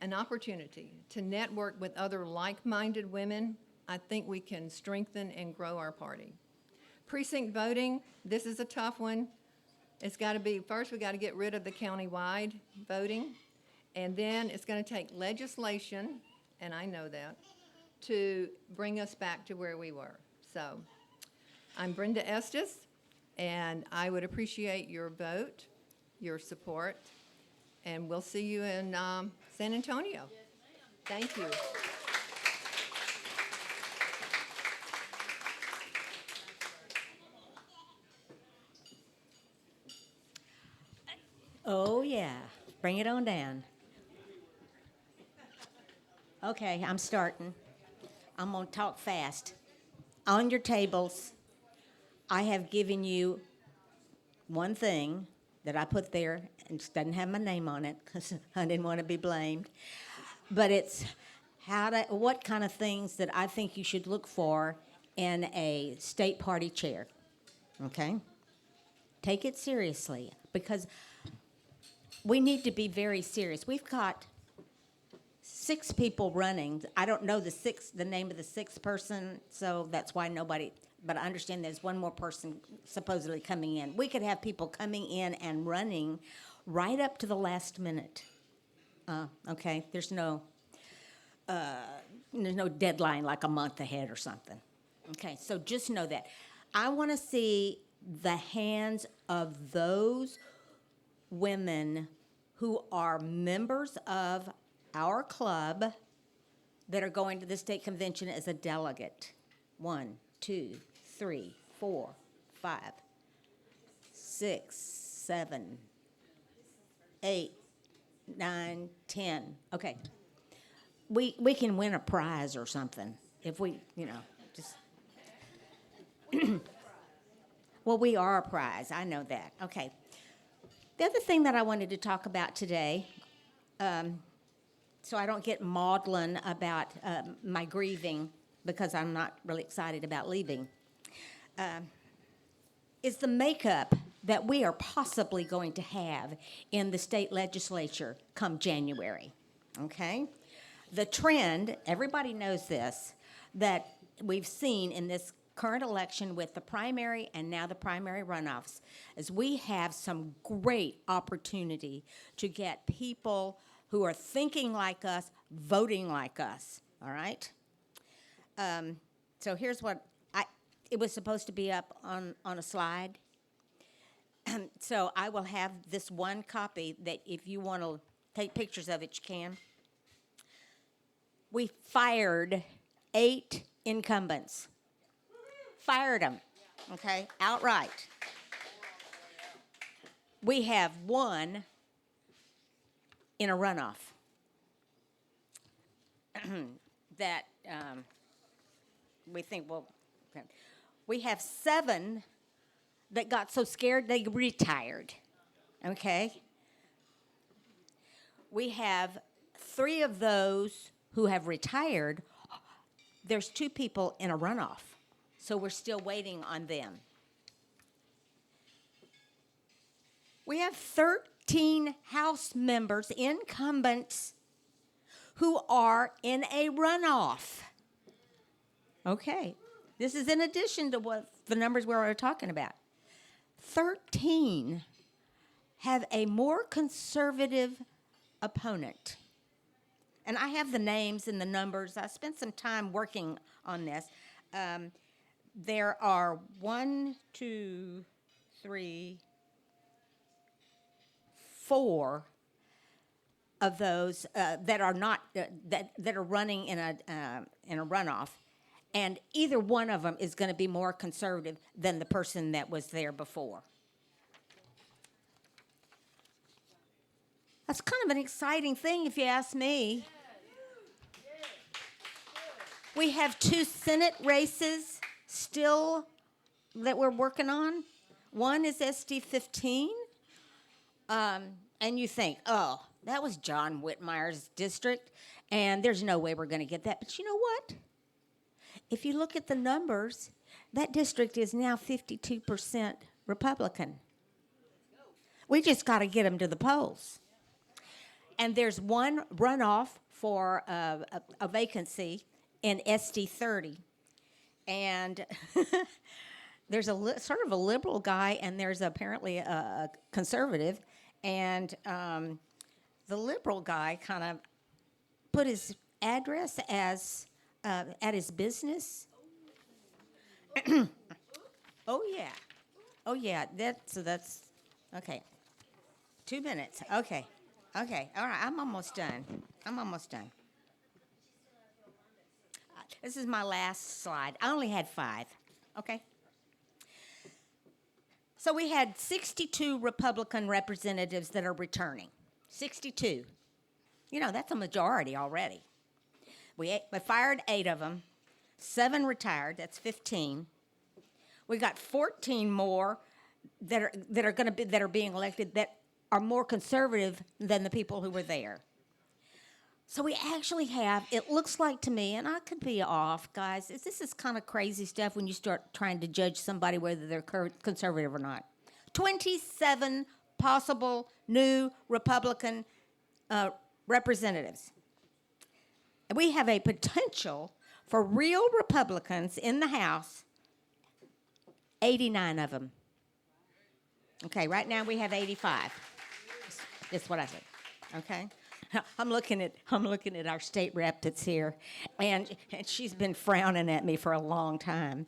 an opportunity to network with other like-minded women, I think we can strengthen and grow our party. Precinct voting, this is a tough one. It's got to be, first we got to get rid of the countywide voting, and then it's going to take legislation, and I know that, to bring us back to where we were. So I'm Brenda Estes, and I would appreciate your vote, your support, and we'll see you in San Antonio. Thank you. Oh, yeah. Bring it on down. Okay, I'm starting. I'm going to talk fast. On your tables, I have given you one thing that I put there, and it doesn't have my name on it because I didn't want to be blamed. But it's what kind of things that I think you should look for in a state party chair. Okay? Take it seriously because we need to be very serious. We've got 6 people running. I don't know the name of the 6th person, so that's why nobody, but I understand there's one more person supposedly coming in. We could have people coming in and running right up to the last minute. Okay, there's no deadline like a month ahead or something. Okay, so just know that. I want to see the hands of those women who are members of our club that are going to the state convention as a delegate. 1, 2, 3, 4, 5, 6, 7, 8, 9, 10. Okay. We can win a prize or something if we, just. Well, we are a prize. I know that. Okay. The other thing that I wanted to talk about today, so I don't get maudlin about my grieving because I'm not really excited about leaving, is the makeup that we are possibly going to have in the state legislature come January, okay? The trend, everybody knows this, that we've seen in this current election with the primary and now the primary runoffs is we have some great opportunity to get people who are thinking like us, voting like us, all right? So here's what it was supposed to be up on a slide. So I will have this one copy that if you want to take pictures of it, you can. We fired 8 incumbents. Fired them, okay, outright. We have 1 in a runoff that we think, well, okay. We have 7 that got so scared they retired, okay? We have 3 of those who have retired. There's 2 people in a runoff, so we're still waiting on them. We have 13 House members, incumbents, who are in a runoff. Okay, this is in addition to what the numbers we were talking about. 13 have a more conservative opponent. And I have the names and the numbers. I spent some time working on this. There are 1, 2, 3, 4 of those that are not that are running in a runoff, and either one of them is going to be more conservative than the person that was there before. That's kind of an exciting thing, if you ask me. We have 2 Senate races still that we're working on. One is SD 15. And you think, oh, that was John Whitmire's district, and there's no way we're going to get that. But you know what? If you look at the numbers, that district is now 52% Republican. We just got to get them to the polls. And there's 1 runoff for a vacancy in SD 30. And there's sort of a liberal guy, and there's apparently a conservative. And the liberal guy kind of put his address as at his business. Oh yeah. That's okay. 2 minutes. Okay. All right. I'm almost done. This is my last slide. I only had 5. Okay. So we had 62 Republican representatives that are returning. 62. You know, that's a majority already. We fired 8 of them. 7 retired. That's 15. We got 14 more that are being elected that are more conservative than the people who were there. So we actually have, it looks like to me, and I could be off, guys, this is kind of crazy stuff when you start trying to judge somebody whether they're conservative or not. 27 possible new Republican representatives. And we have a potential for real Republicans in the House, 89 of them. Okay, right now we have 85. That's what I said, okay? I'm looking at our state rep that's here, and she's been frowning at me for a long time.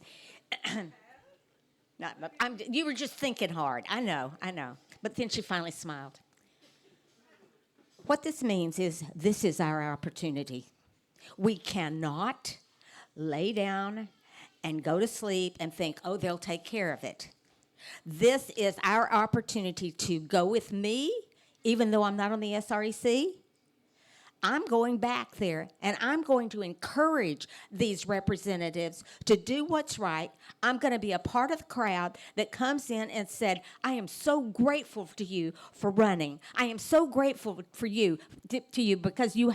You were just thinking hard. I know. But then she finally smiled. What this means is this is our opportunity. We cannot lay down and go to sleep and think, oh, they'll take care of it. This is our opportunity to go with me, even though I'm not on the SREC. I'm going back there, and I'm going to encourage these representatives to do what's right. I'm going to be a part of the crowd that comes in and said, I am so grateful to you for running. I am so grateful for you, to you because you're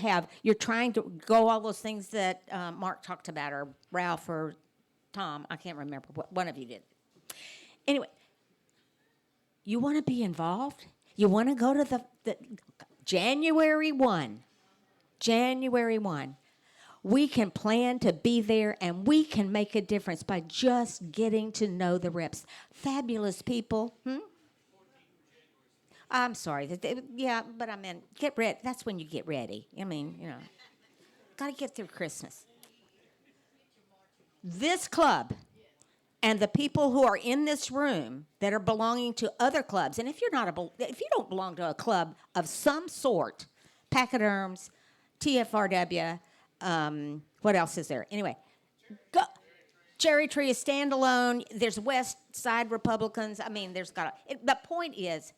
trying to go all those things that Mark talked about, or Ralph or Tom. I can't remember what one of you did. Anyway, you want to be involved? You want to go to the January 1. We can plan to be there, and we can make a difference by just getting to know the reps. Fabulous people. I'm sorry. Yeah, but I mean, get ready. That's when you get ready. I mean, got to get through Christmas. This club and the people who are in this room that are belonging to other clubs, and if you don't belong to a club of some sort, Pachyderms, TFRW, what else is there? Anyway, go. Cherry Tree is standalone. There's West Side Republicans. I mean, the point is,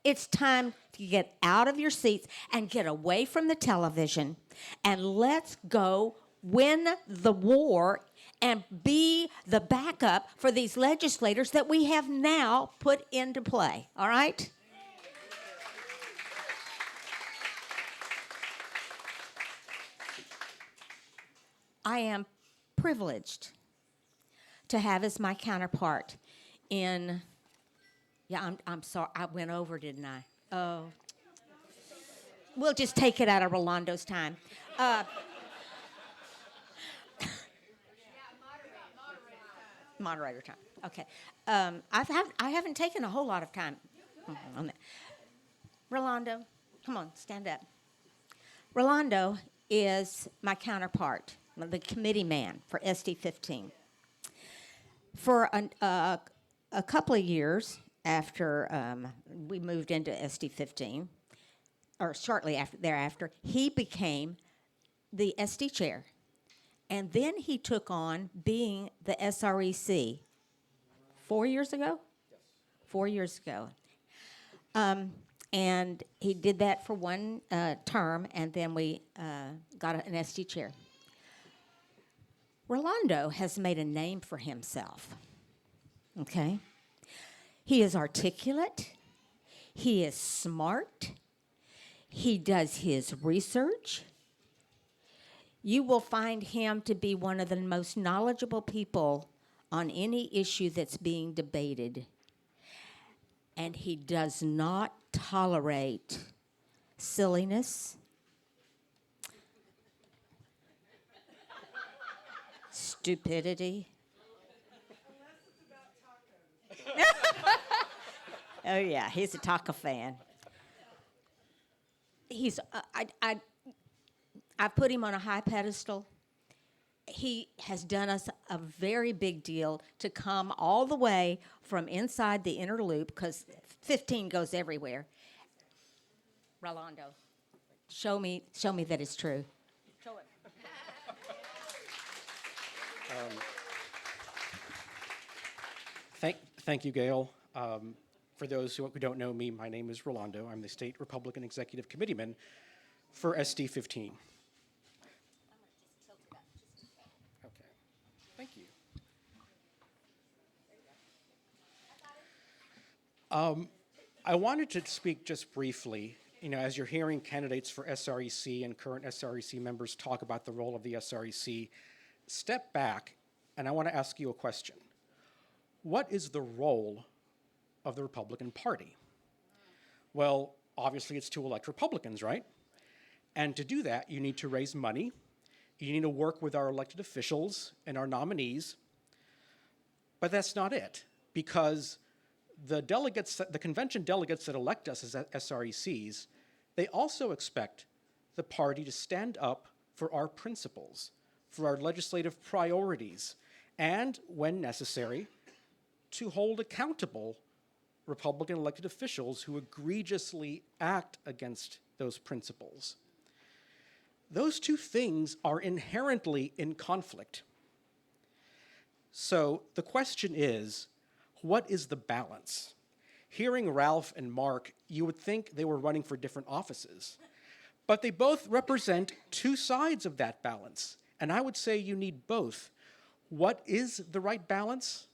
it's time to get out of your seats and get away from the television, and let's go win the war and be the backup for these legislators that we have now put into play. All right? I am privileged to have as my counterpart in, I'm sorry, I went over, didn't I? Oh. We'll just take it out of Rolando's time. Moderator time. Okay. I haven't taken a whole lot of time on that. Rolando, come on, stand up. Rolando is my counterpart, the committee man for SD 15. For a couple of years after we moved into SD 15, or shortly thereafter, he became the SD chair. And then he took on being the SREC 4 years ago? Yes. 4 years ago. And he did that for one term, and then we got an SD chair. Rolando has made a name for himself, okay? He is articulate. He is smart. He does his research. You will find him to be one of the most knowledgeable people on any issue that's being debated. And he does not tolerate silliness, stupidity. Oh yeah, he's a taco fan. I put him on a high pedestal. He has done us a very big deal to come all the way from inside the inner loop, because 15 goes everywhere. Rolando, show me that it's true. Show it. Thank you, Gail. For those who don't know me, my name is Rolando. I'm the State Republican Executive Committeeman for SD 15. Okay, thank you. I wanted to speak just briefly, as you're hearing candidates for SREC and current SREC members talk about the role of the SREC, step back, and I want to ask you a question. What is the role of the Republican Party? Well, obviously it's to elect Republicans, right? And to do that, you need to raise money. You need to work with our elected officials and our nominees. But that's not it, because the convention delegates that elect us as SRECs, they also expect the party to stand up for our principles, for our legislative priorities, and, when necessary, to hold accountable Republican elected officials who egregiously act against those principles. Those two things are inherently in conflict. So the question is, what is the balance? Hearing Ralph and Mark, you would think they were running for different offices, but they both represent two sides of that balance, and I would say you need both. What is the right balance?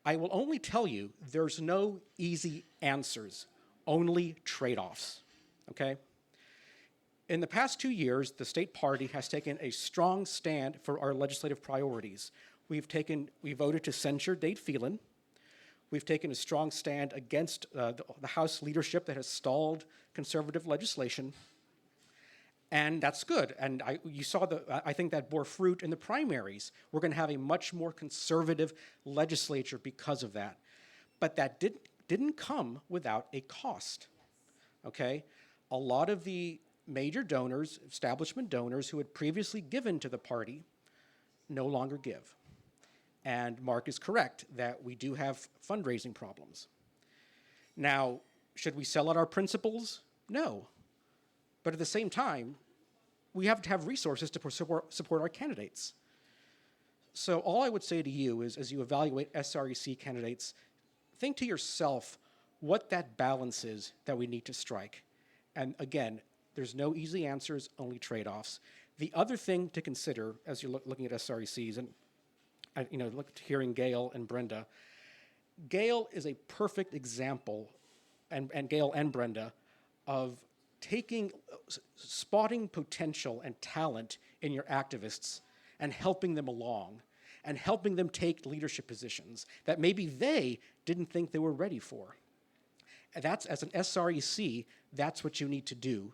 I will only tell you there's no easy answers, only trade-offs, okay? In the past 2 years, the state party has taken a strong stand for our legislative priorities. We voted to censure Dade Phelan. We've taken a strong stand against the House leadership that has stalled conservative legislation. And that's good. And you saw I think that bore fruit in the primaries. We're going to have a much more conservative legislature because of that. But that didn't come without a cost, okay? A lot of the major donors, establishment donors who had previously given to the party no longer give. And Mark is correct that we do have fundraising problems. Now, should we sell out our principles? No. But at the same time, we have to have resources to support our candidates. So all I would say to you is, as you evaluate SREC candidates, think to yourself what that balance is that we need to strike. And again, there's no easy answers, only trade-offs. The other thing to consider as you're looking at SRECs, and hearing Gail and Brenda, Gail is a perfect example, and Gail and Brenda, of spotting potential and talent in your activists and helping them along and helping them take leadership positions that maybe they didn't think they were ready for. And that's, as an SREC, that's what you need to do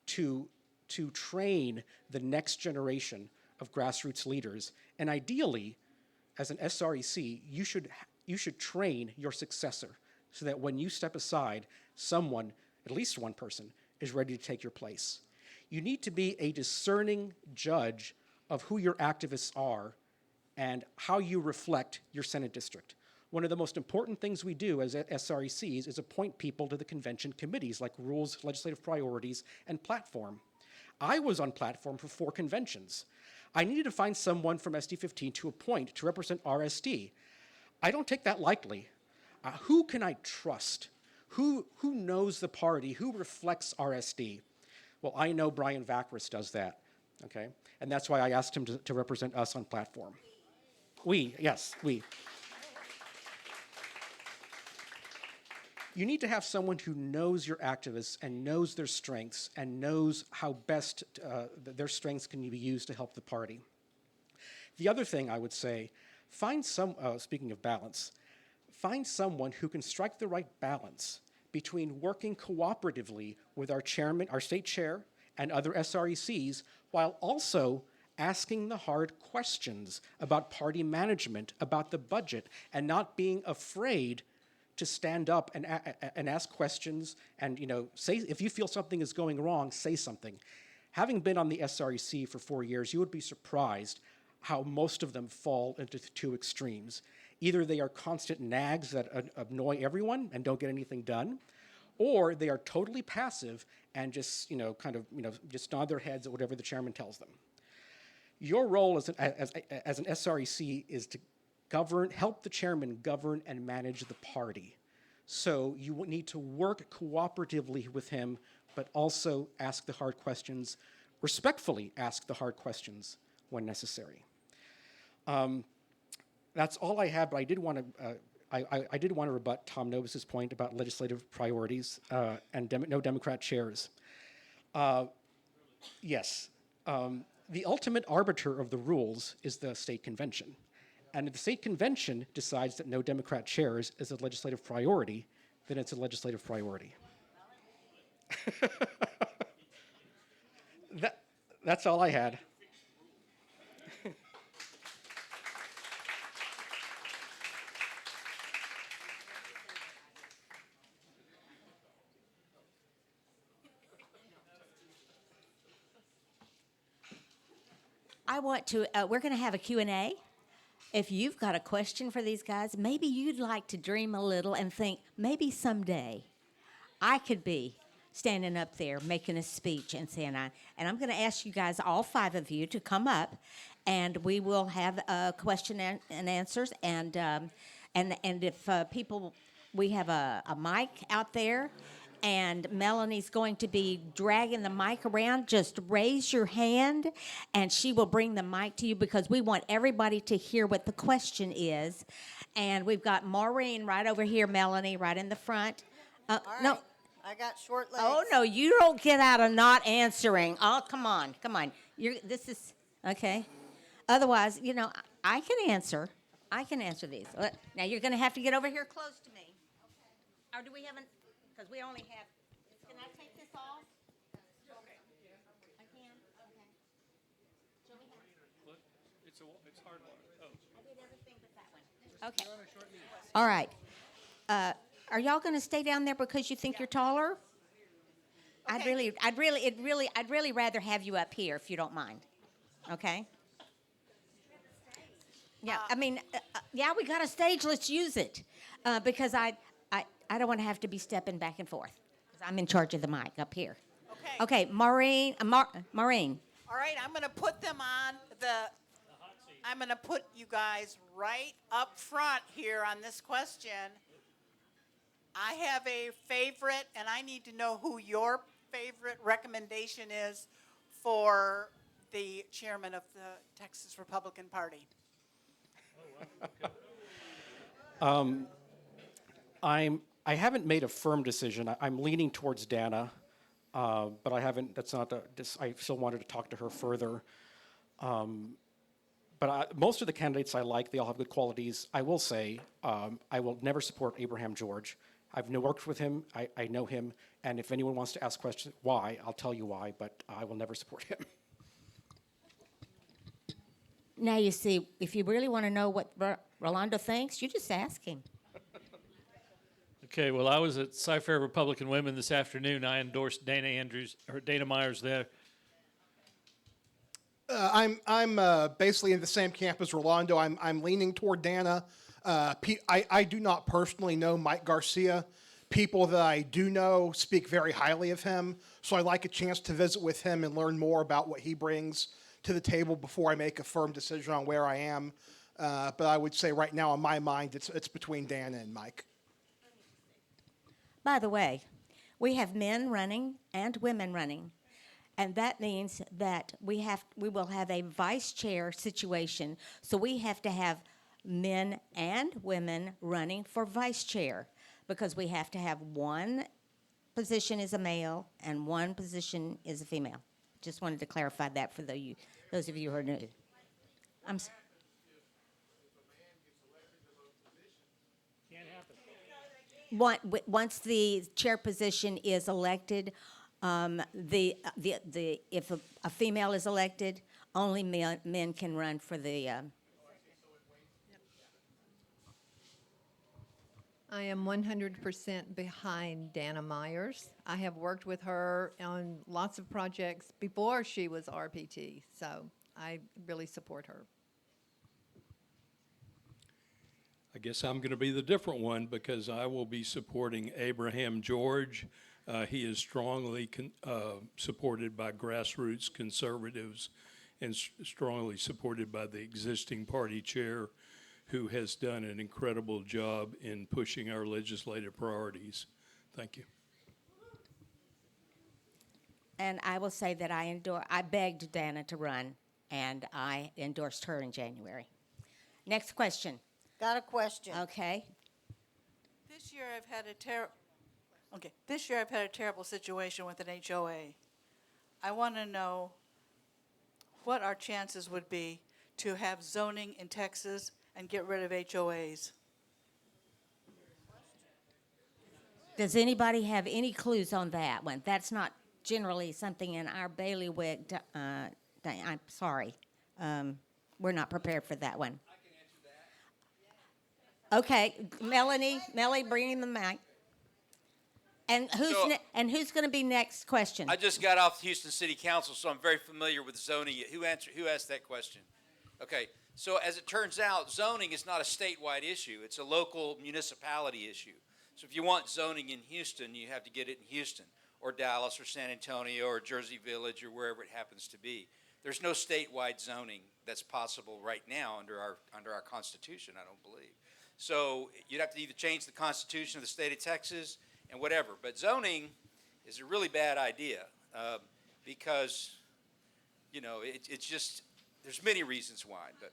to train the next generation of grassroots leaders. And ideally, as an SREC, you should train your successor so that when you step aside, someone, at least one person, is ready to take your place. You need to be a discerning judge of who your activists are and how you reflect your Senate district. One of the most important things we do as SRECs is appoint people to the convention committees like Rules, Legislative Priorities, and Platform. I was on Platform for 4 conventions. I needed to find someone from SD15 to appoint to represent RSD. I don't take that lightly. Who can I trust? Who knows the party? Who reflects RSD? Well, I know Brian Vacris does that, okay? And that's why I asked him to represent us on Platform. Yes, we. You need to have someone who knows your activists and knows their strengths and knows how best their strengths can be used to help the party. The other thing I would say, speaking of balance, find someone who can strike the right balance between working cooperatively with our chairman, our state chair, and other SRECs, while also asking the hard questions about party management, about the budget, and not being afraid to stand up and ask questions and, say, if you feel something is going wrong, say something. Having been on the SREC for 4 years, you would be surprised how most of them fall into the 2 extremes. Either they are constant nags that annoy everyone and don't get anything done, or they are totally passive and just, just nod their heads at whatever the chairman tells them. Your role as an SREC is to help the chairman govern and manage the party. So you need to work cooperatively with him, but also ask the hard questions, respectfully ask the hard questions when necessary. That's all I have, but I did want to rebut Tom Novus's point about legislative priorities and no Democrat chairs. Yes, the ultimate arbiter of the rules is the state convention. And if the state convention decides that no Democrat chairs is a legislative priority, then it's a legislative priority. That's all I had. I want to, we're going to have a Q&A. If you've got a question for these guys, maybe you'd like to dream a little and think, maybe someday I could be standing up there making a speech and saying, and I'm going to ask you guys, all 5 of you, to come up, and we will have a question and answers. And if people, we have a mic out there, and Melanie's going to be dragging the mic around. Just raise your hand, and she will bring the mic to you because we want everybody to hear what the question is. And we've got Maureen right over here, Melanie, right in the front. All right. No. I got short legs. Oh, no, you don't get out of not answering. Oh, come on. This is, okay. Otherwise, I can answer. I can answer these. Now, you're going to have to get over here close to me. Or do we have because we only have, can I take this off? I can't. Okay. All right. Are y'all going to stay down there because you think you're taller? I'd really rather have you up here if you don't mind. Okay. Yeah. I mean, yeah, we got a stage. Let's use it because I don't want to have to be stepping back and forth because I'm in charge of the mic up here. Okay. Okay, Maureen. Maureen. All right, I'm going to put them on I'm going to put you guys right up front here on this question. I have a favorite, and I need to know who your favorite recommendation is for the chairman of the Texas Republican Party. I haven't made a firm decision. I'm leaning towards Dana, but I haven't. That's not. I still wanted to talk to her further. But most of the candidates I like, they all have good qualities. I will say, I will never support Abraham George. I've worked with him. I know him, and if anyone wants to ask questions why, I'll tell you why. But I will never support him. Now you see, if you really want to know what Rolando thinks, you just ask him. Okay, well, I was at Cy-Fair Republican Women this afternoon. I endorsed Dana Myers there. I'm basically in the same camp as Rolando. I'm leaning toward Dana. I do not personally know Mike Garcia. People that I do know speak very highly of him, so I like a chance to visit with him and learn more about what he brings to the table before I make a firm decision on where I am. But I would say right now, in my mind, it's between Dana and Mike. By the way, we have men running and women running. And that means that we will have a vice chair situation. So we have to have men and women running for vice chair because we have to have one position is a male and one position is a female. Just wanted to clarify that for those of you who are new. Once the chair position is elected, if a female is elected, only men can run for the. I am 100% behind Dana Myers. I have worked with her on lots of projects before she was RPT, so I really support her. I guess I'm going to be the different one because I will be supporting Abraham George. He is strongly supported by grassroots conservatives and strongly supported by the existing party chair, who has done an incredible job in pushing our legislative priorities. Thank you. And I will say that I begged Dana to run, and I endorsed her in January. Next question. Got a question. Okay. This year I've had a terrible situation with an HOA. I want to know what our chances would be to have zoning in Texas and get rid of HOAs. Does anybody have any clues on that one? That's not generally something in our bailiwick. I'm sorry. We're not prepared for that one. Okay, Melanie, bring in the mic. And who's going to be next question? I just got off the Houston City Council, so I'm very familiar with zoning. Who asked that question? Okay, so as it turns out, zoning is not a statewide issue. It's a local municipality issue. So if you want zoning in Houston, you have to get it in Houston or Dallas or San Antonio or Jersey Village or wherever it happens to be. There's no statewide zoning that's possible right now under our Constitution, I don't believe. So you'd have to either change the Constitution of the state of Texas and whatever. But zoning is a really bad idea because, it's just, there's many reasons why. But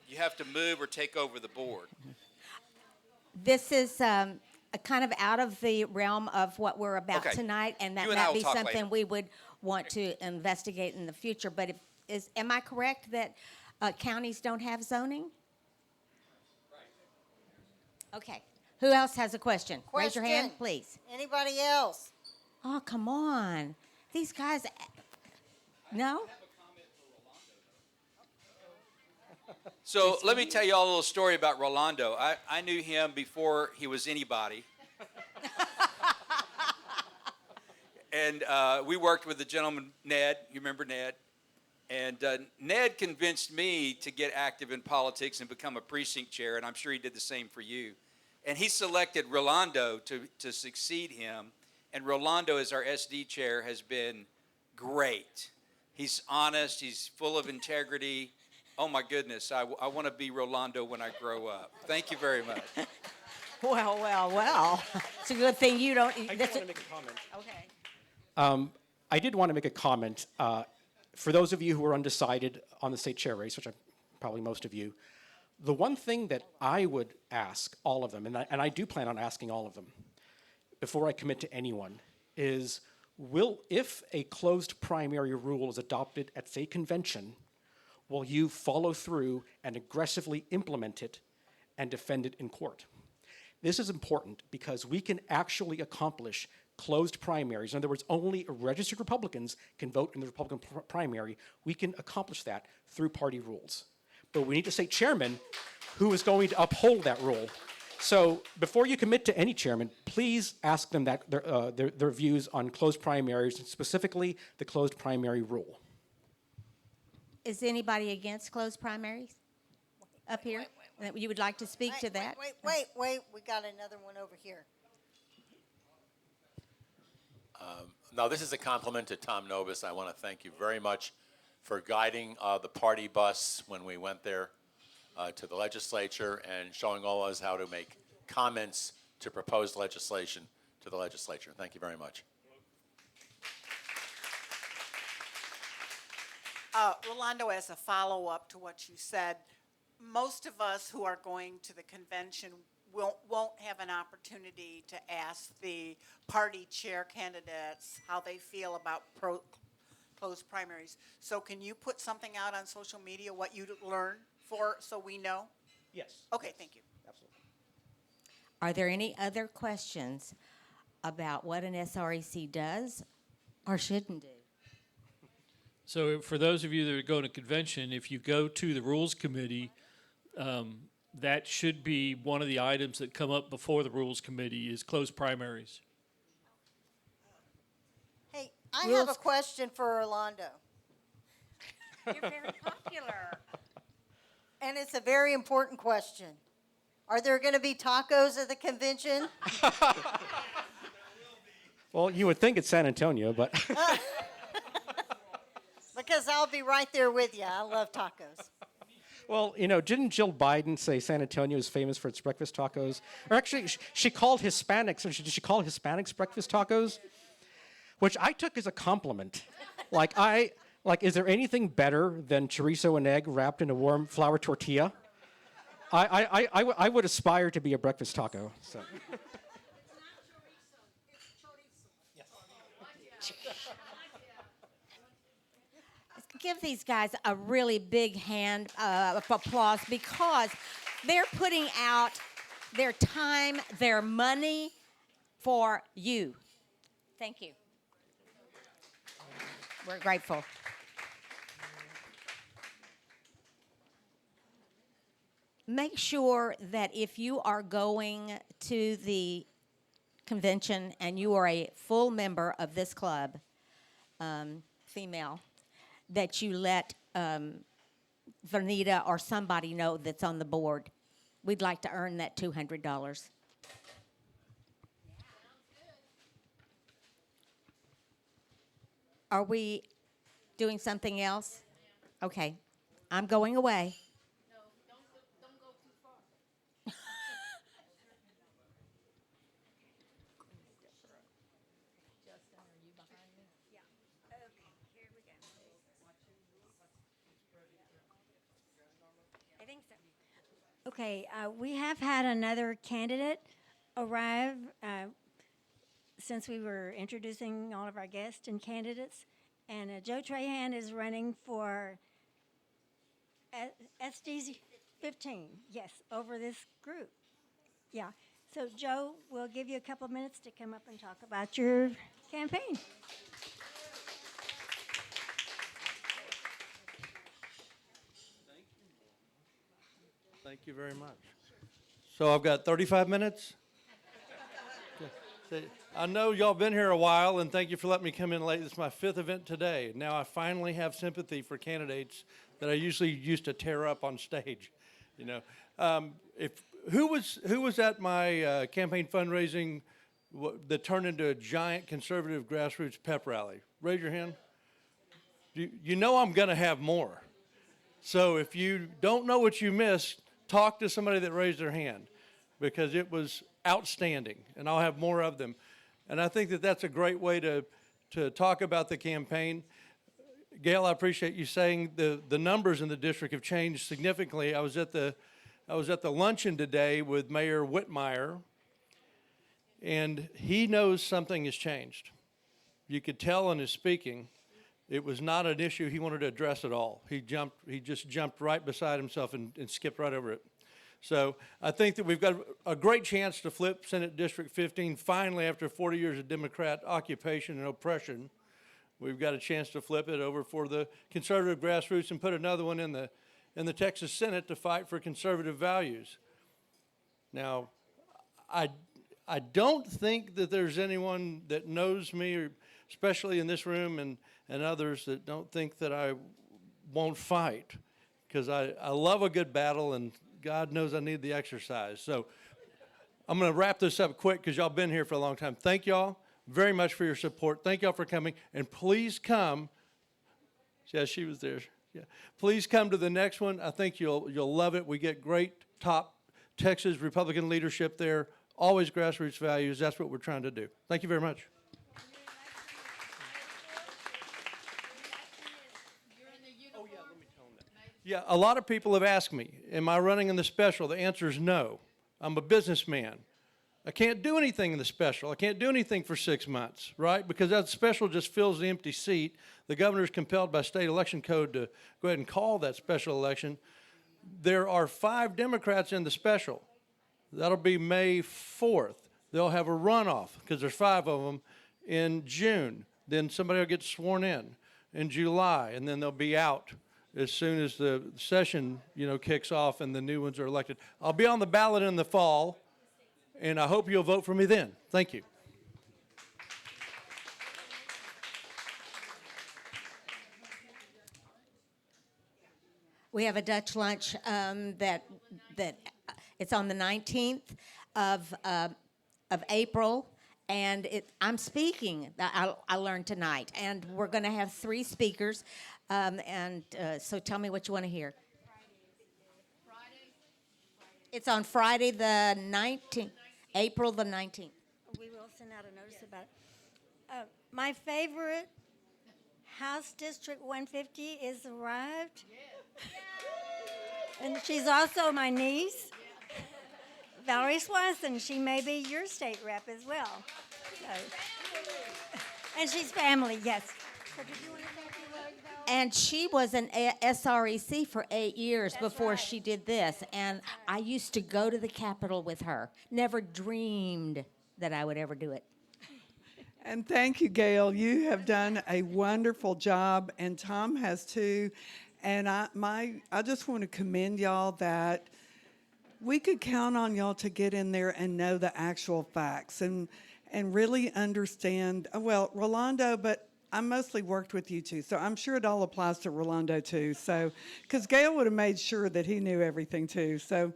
you have to move or take over the board. This is a kind of out of the realm of what we're about tonight, and that might be something we would want to investigate in the future. But am I correct that counties don't have zoning? Right. Okay. Who else has a question? Raise your hand, please. Anybody else? Oh, come on. These guys. No? So let me tell you all a little story about Rolando. I knew him before he was anybody. And we worked with the gentleman, Ned. You remember Ned? And Ned convinced me to get active in politics and become a precinct chair, and I'm sure he did the same for you. And he selected Rolando to succeed him. And Rolando, as our SD chair, has been great. He's honest. He's full of integrity. Oh, my goodness. I want to be Rolando when I grow up. Thank you very much. Well, well, well. It's a good thing you don't. I did want to make a comment. Okay. I did want to make a comment. For those of you who are undecided on the state chair race, which are probably most of you, the one thing that I would ask all of them, and I do plan on asking all of them, before I commit to anyone, is if a closed primary rule is adopted at state convention, will you follow through and aggressively implement it and defend it in court? This is important because we can actually accomplish closed primaries. In other words, only registered Republicans can vote in the Republican primary. We can accomplish that through party rules. But we need to say chairman who is going to uphold that rule. So before you commit to any chairman, please ask them that their views on closed primaries, and specifically the closed primary rule. Is anybody against closed primaries up here? That you would like to speak to that? Wait. We got another one over here. Now, this is a compliment to Tom Nobis. I want to thank you very much for guiding the party bus when we went there to the legislature and showing all of us how to make comments to proposed legislation to the legislature. Thank you very much. Rolando, as a follow-up to what you said, most of us who are going to the convention won't have an opportunity to ask the party chair candidates how they feel about closed primaries. So can you put something out on social media, what you learned so we know? Yes. Okay, thank you. Absolutely. Are there any other questions about what an SREC does or shouldn't do? So for those of you that are going to convention, if you go to the Rules Committee, that should be one of the items that come up before the Rules Committee is closed primaries. Hey, I have a question for Orlando. You're very popular. And it's a very important question. Are there going to be tacos at the convention? Well, you would think it's San Antonio, but Because I'll be right there with you. I love tacos. well, didn't Jill Biden say San Antonio is famous for its breakfast tacos? Or actually, she called Hispanics, or did she call Hispanics breakfast tacos? Which I took as a compliment. Is there anything better than chorizo and egg wrapped in a warm flour tortilla? I would aspire to be a breakfast taco. So. Give these guys a really big hand of applause because they're putting out their time, their money for you. Thank you. We're grateful. Make sure that if you are going to the convention and you are a full member of this club, female, that you let Vernita or somebody know that's on the board. We'd like to earn that $200. Are we doing something else? Okay, I'm going away. Don't go too far. Justin, are you behind me? Yeah. Okay, here we go. I think so. Okay, we have had another candidate arrive since we were introducing all of our guests and candidates. And Joe Trahan is running for SD's 15, yes, over this group. Yeah. So, Joe, we'll give you a couple of minutes to come up and talk about your campaign. Thank you very much. So I've got 35 minutes. Okay. I know y'all been here a while, and thank you for letting me come in late. This is my 5th event today. Now I finally have sympathy for candidates that I usually used to tear up on stage. You know, who was at my campaign fundraising that turned into a giant conservative grassroots pep rally? Raise your hand. You know I'm going to have more. So if you don't know what you missed, talk to somebody that raised their hand, because it was outstanding, and I'll have more of them. And I think that that's a great way to talk about the campaign. Gail, I appreciate you saying the numbers in the district have changed significantly. I was at the luncheon today with Mayor Whitmire, and he knows something has changed. You could tell in his speaking, it was not an issue he wanted to address at all. He just jumped right beside himself and skipped right over it. So I think that we've got a great chance to flip Senate District 15 finally after 40 years of Democrat occupation and oppression. We've got a chance to flip it over for the conservative grassroots and put another one in the Texas Senate to fight for conservative values. Now, I don't think that there's anyone that knows me, especially in this room and others, that don't think that I won't fight, because I love a good battle, and God knows I need the exercise. So I'm going to wrap this up quick because y'all been here for a long time. Thank y'all very much for your support. Thank y'all for coming. And please come. Yeah, she was there. Yeah. Please come to the next one. I think you'll love it. We get great top Texas Republican leadership there. Always grassroots values. That's what we're trying to do. Thank you very much. Yeah, a lot of people have asked me, am I running in the special? The answer is no. I'm a businessman. I can't do anything in the special. I can't do anything for 6 months, right? Because that special just fills the empty seat. The governor is compelled by state election code to go ahead and call that special election. There are 5 Democrats in the special. That'll be May 4th. They'll have a runoff, because there's 5 of them, in June. Then somebody will get sworn in July, and then they'll be out as soon as the session, kicks off and the new ones are elected. I'll be on the ballot in the fall, and I hope you'll vote for me then. Thank you. We have a Dutch lunch that it's on the 19th of April. And I'm speaking, I learned tonight, and we're going to have 3 speakers, so tell me what you want to hear. Friday. It's on Friday the 19th, April the 19th. We will send out a notice about it. My favorite House District 150 is arrived. And she's also my niece. Valerie Swanson, she may be your state rep as well. So. And she's family, yes. So did you want to say a few words, Valerie? And she was an SREC for 8 years before she did this. And I used to go to the Capitol with her. Never dreamed that I would ever do it. And thank you, Gail. You have done a wonderful job, and Tom has too. And I just want to commend y'all that we could count on y'all to get in there and know the actual facts and really understand. Well, Rolando, but I mostly worked with you two, so I'm sure it all applies to Rolando too. So, because Gail would have made sure that he knew everything too. So,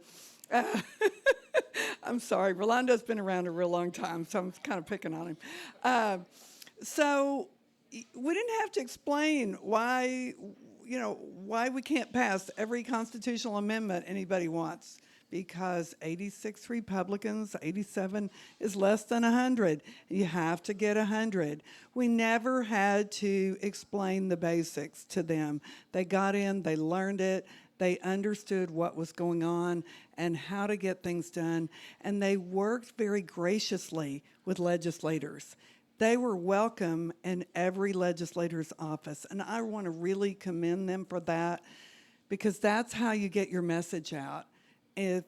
I'm sorry, Rolando's been around a real long time, so I'm kind of picking on him. So, we didn't have to explain why we can't pass every constitutional amendment anybody wants. Because 86 Republicans, 87 is less than 100. You have to get 100. We never had to explain the basics to them. They got in, they learned it, they understood what was going on and how to get things done, and they worked very graciously with legislators. They were welcome in every legislator's office, and I want to really commend them for that, because that's how you get your message out. If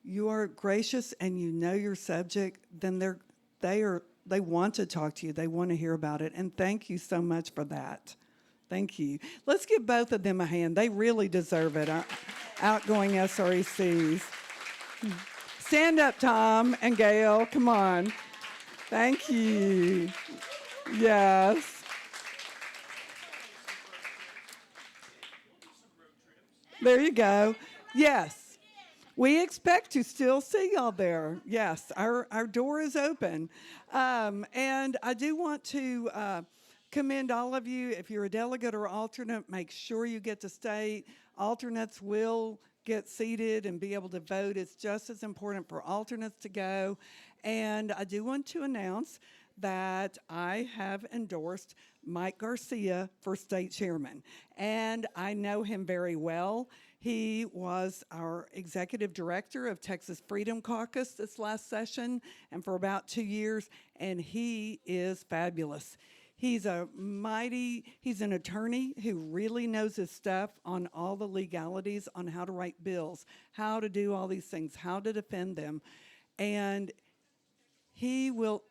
you are gracious and you know your subject, then they want to talk to you. They want to hear about it. And thank you so much for that. Thank you. Let's give both of them a hand. They really deserve it. outgoing SRECs. Stand up, Tom and Gail. Come on. Thank you. Yes. There you go. Yes. We expect to still see y'all there. Yes, our door is open. And I do want to commend all of you. If you're a delegate or alternate, make sure you get to stay. Alternates will get seated and be able to vote. It's just as important for alternates to go. And I do want to announce that I have endorsed Mike Garcia for state chairman. And I know him very well. He was our executive director of Texas Freedom Caucus this last session and for about 2 years, and he is fabulous. He's an attorney who really knows his stuff on all the legalities on how to write bills, how to do all these things, how to defend them. And he will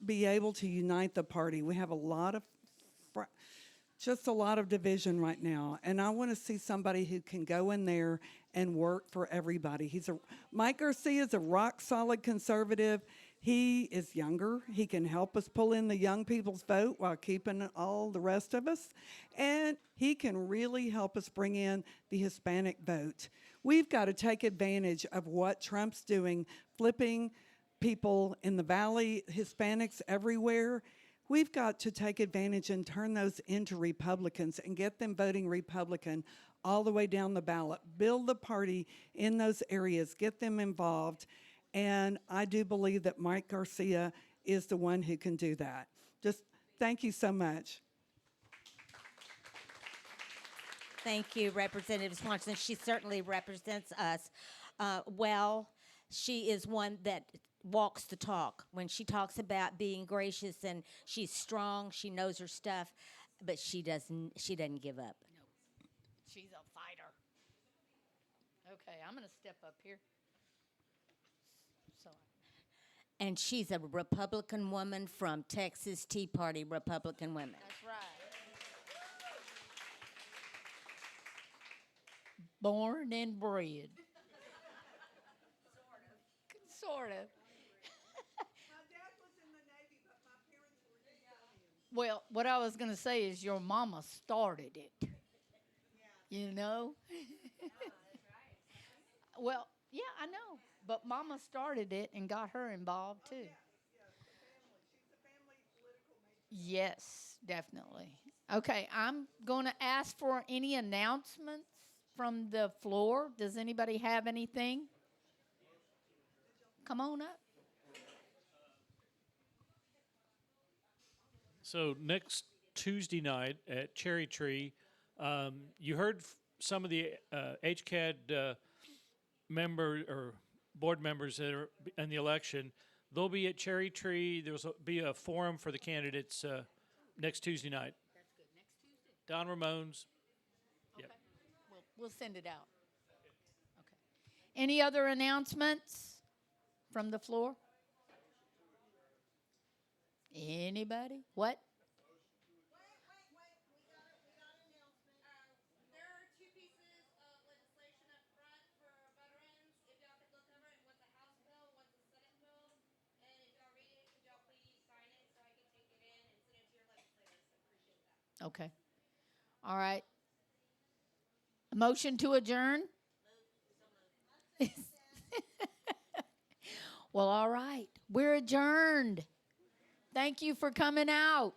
be able to unite the party. We have a lot of division right now, and I want to see somebody who can go in there and work for everybody. Mike Garcia is a rock solid conservative. He is younger. He can help us pull in the young people's vote while keeping all the rest of us, and he can really help us bring in the Hispanic vote. We've got to take advantage of what Trump's doing, flipping people in the valley, Hispanics everywhere. We've got to take advantage and turn those into Republicans and get them voting Republican all the way down the ballot. Build the party in those areas, get them involved. And I do believe that Mike Garcia is the one who can do that. Just thank you so much. Thank you, Representative Swanson. She certainly represents us well. She is one that walks the talk. When she talks about being gracious and she's strong, she knows her stuff, but she doesn't give up. No, she's a fighter. Okay, I'm going to step up here. So. And she's a Republican woman from Texas, Tea Party Republican women. That's right. Born and bred. Sort of. Well, what I was going to say is your mama started it. You know? Well, yeah, I know. But mama started it and got her involved too. Yes, definitely. Okay, I'm going to ask for any announcements from the floor. Does anybody have anything? Come on up. So next Tuesday night at Cherry Tree, you heard some of the HCAD member or board members that are in the election. They'll be at Cherry Tree. There'll be a forum for the candidates next Tuesday night. That's good. Next Tuesday. Don Ramones. Okay. Yep. We'll send it out. Okay. Any other announcements from the floor? Anybody? What? There are two pieces of legislation up front for veterans. If y'all could look over it, one's a House bill, one's a Senate bill. And if y'all read it, could y'all please sign it so I can take it in and send it to your legislators? I appreciate that. Okay. All right. A motion to adjourn? Well, all right. We're adjourned. Thank you for coming out.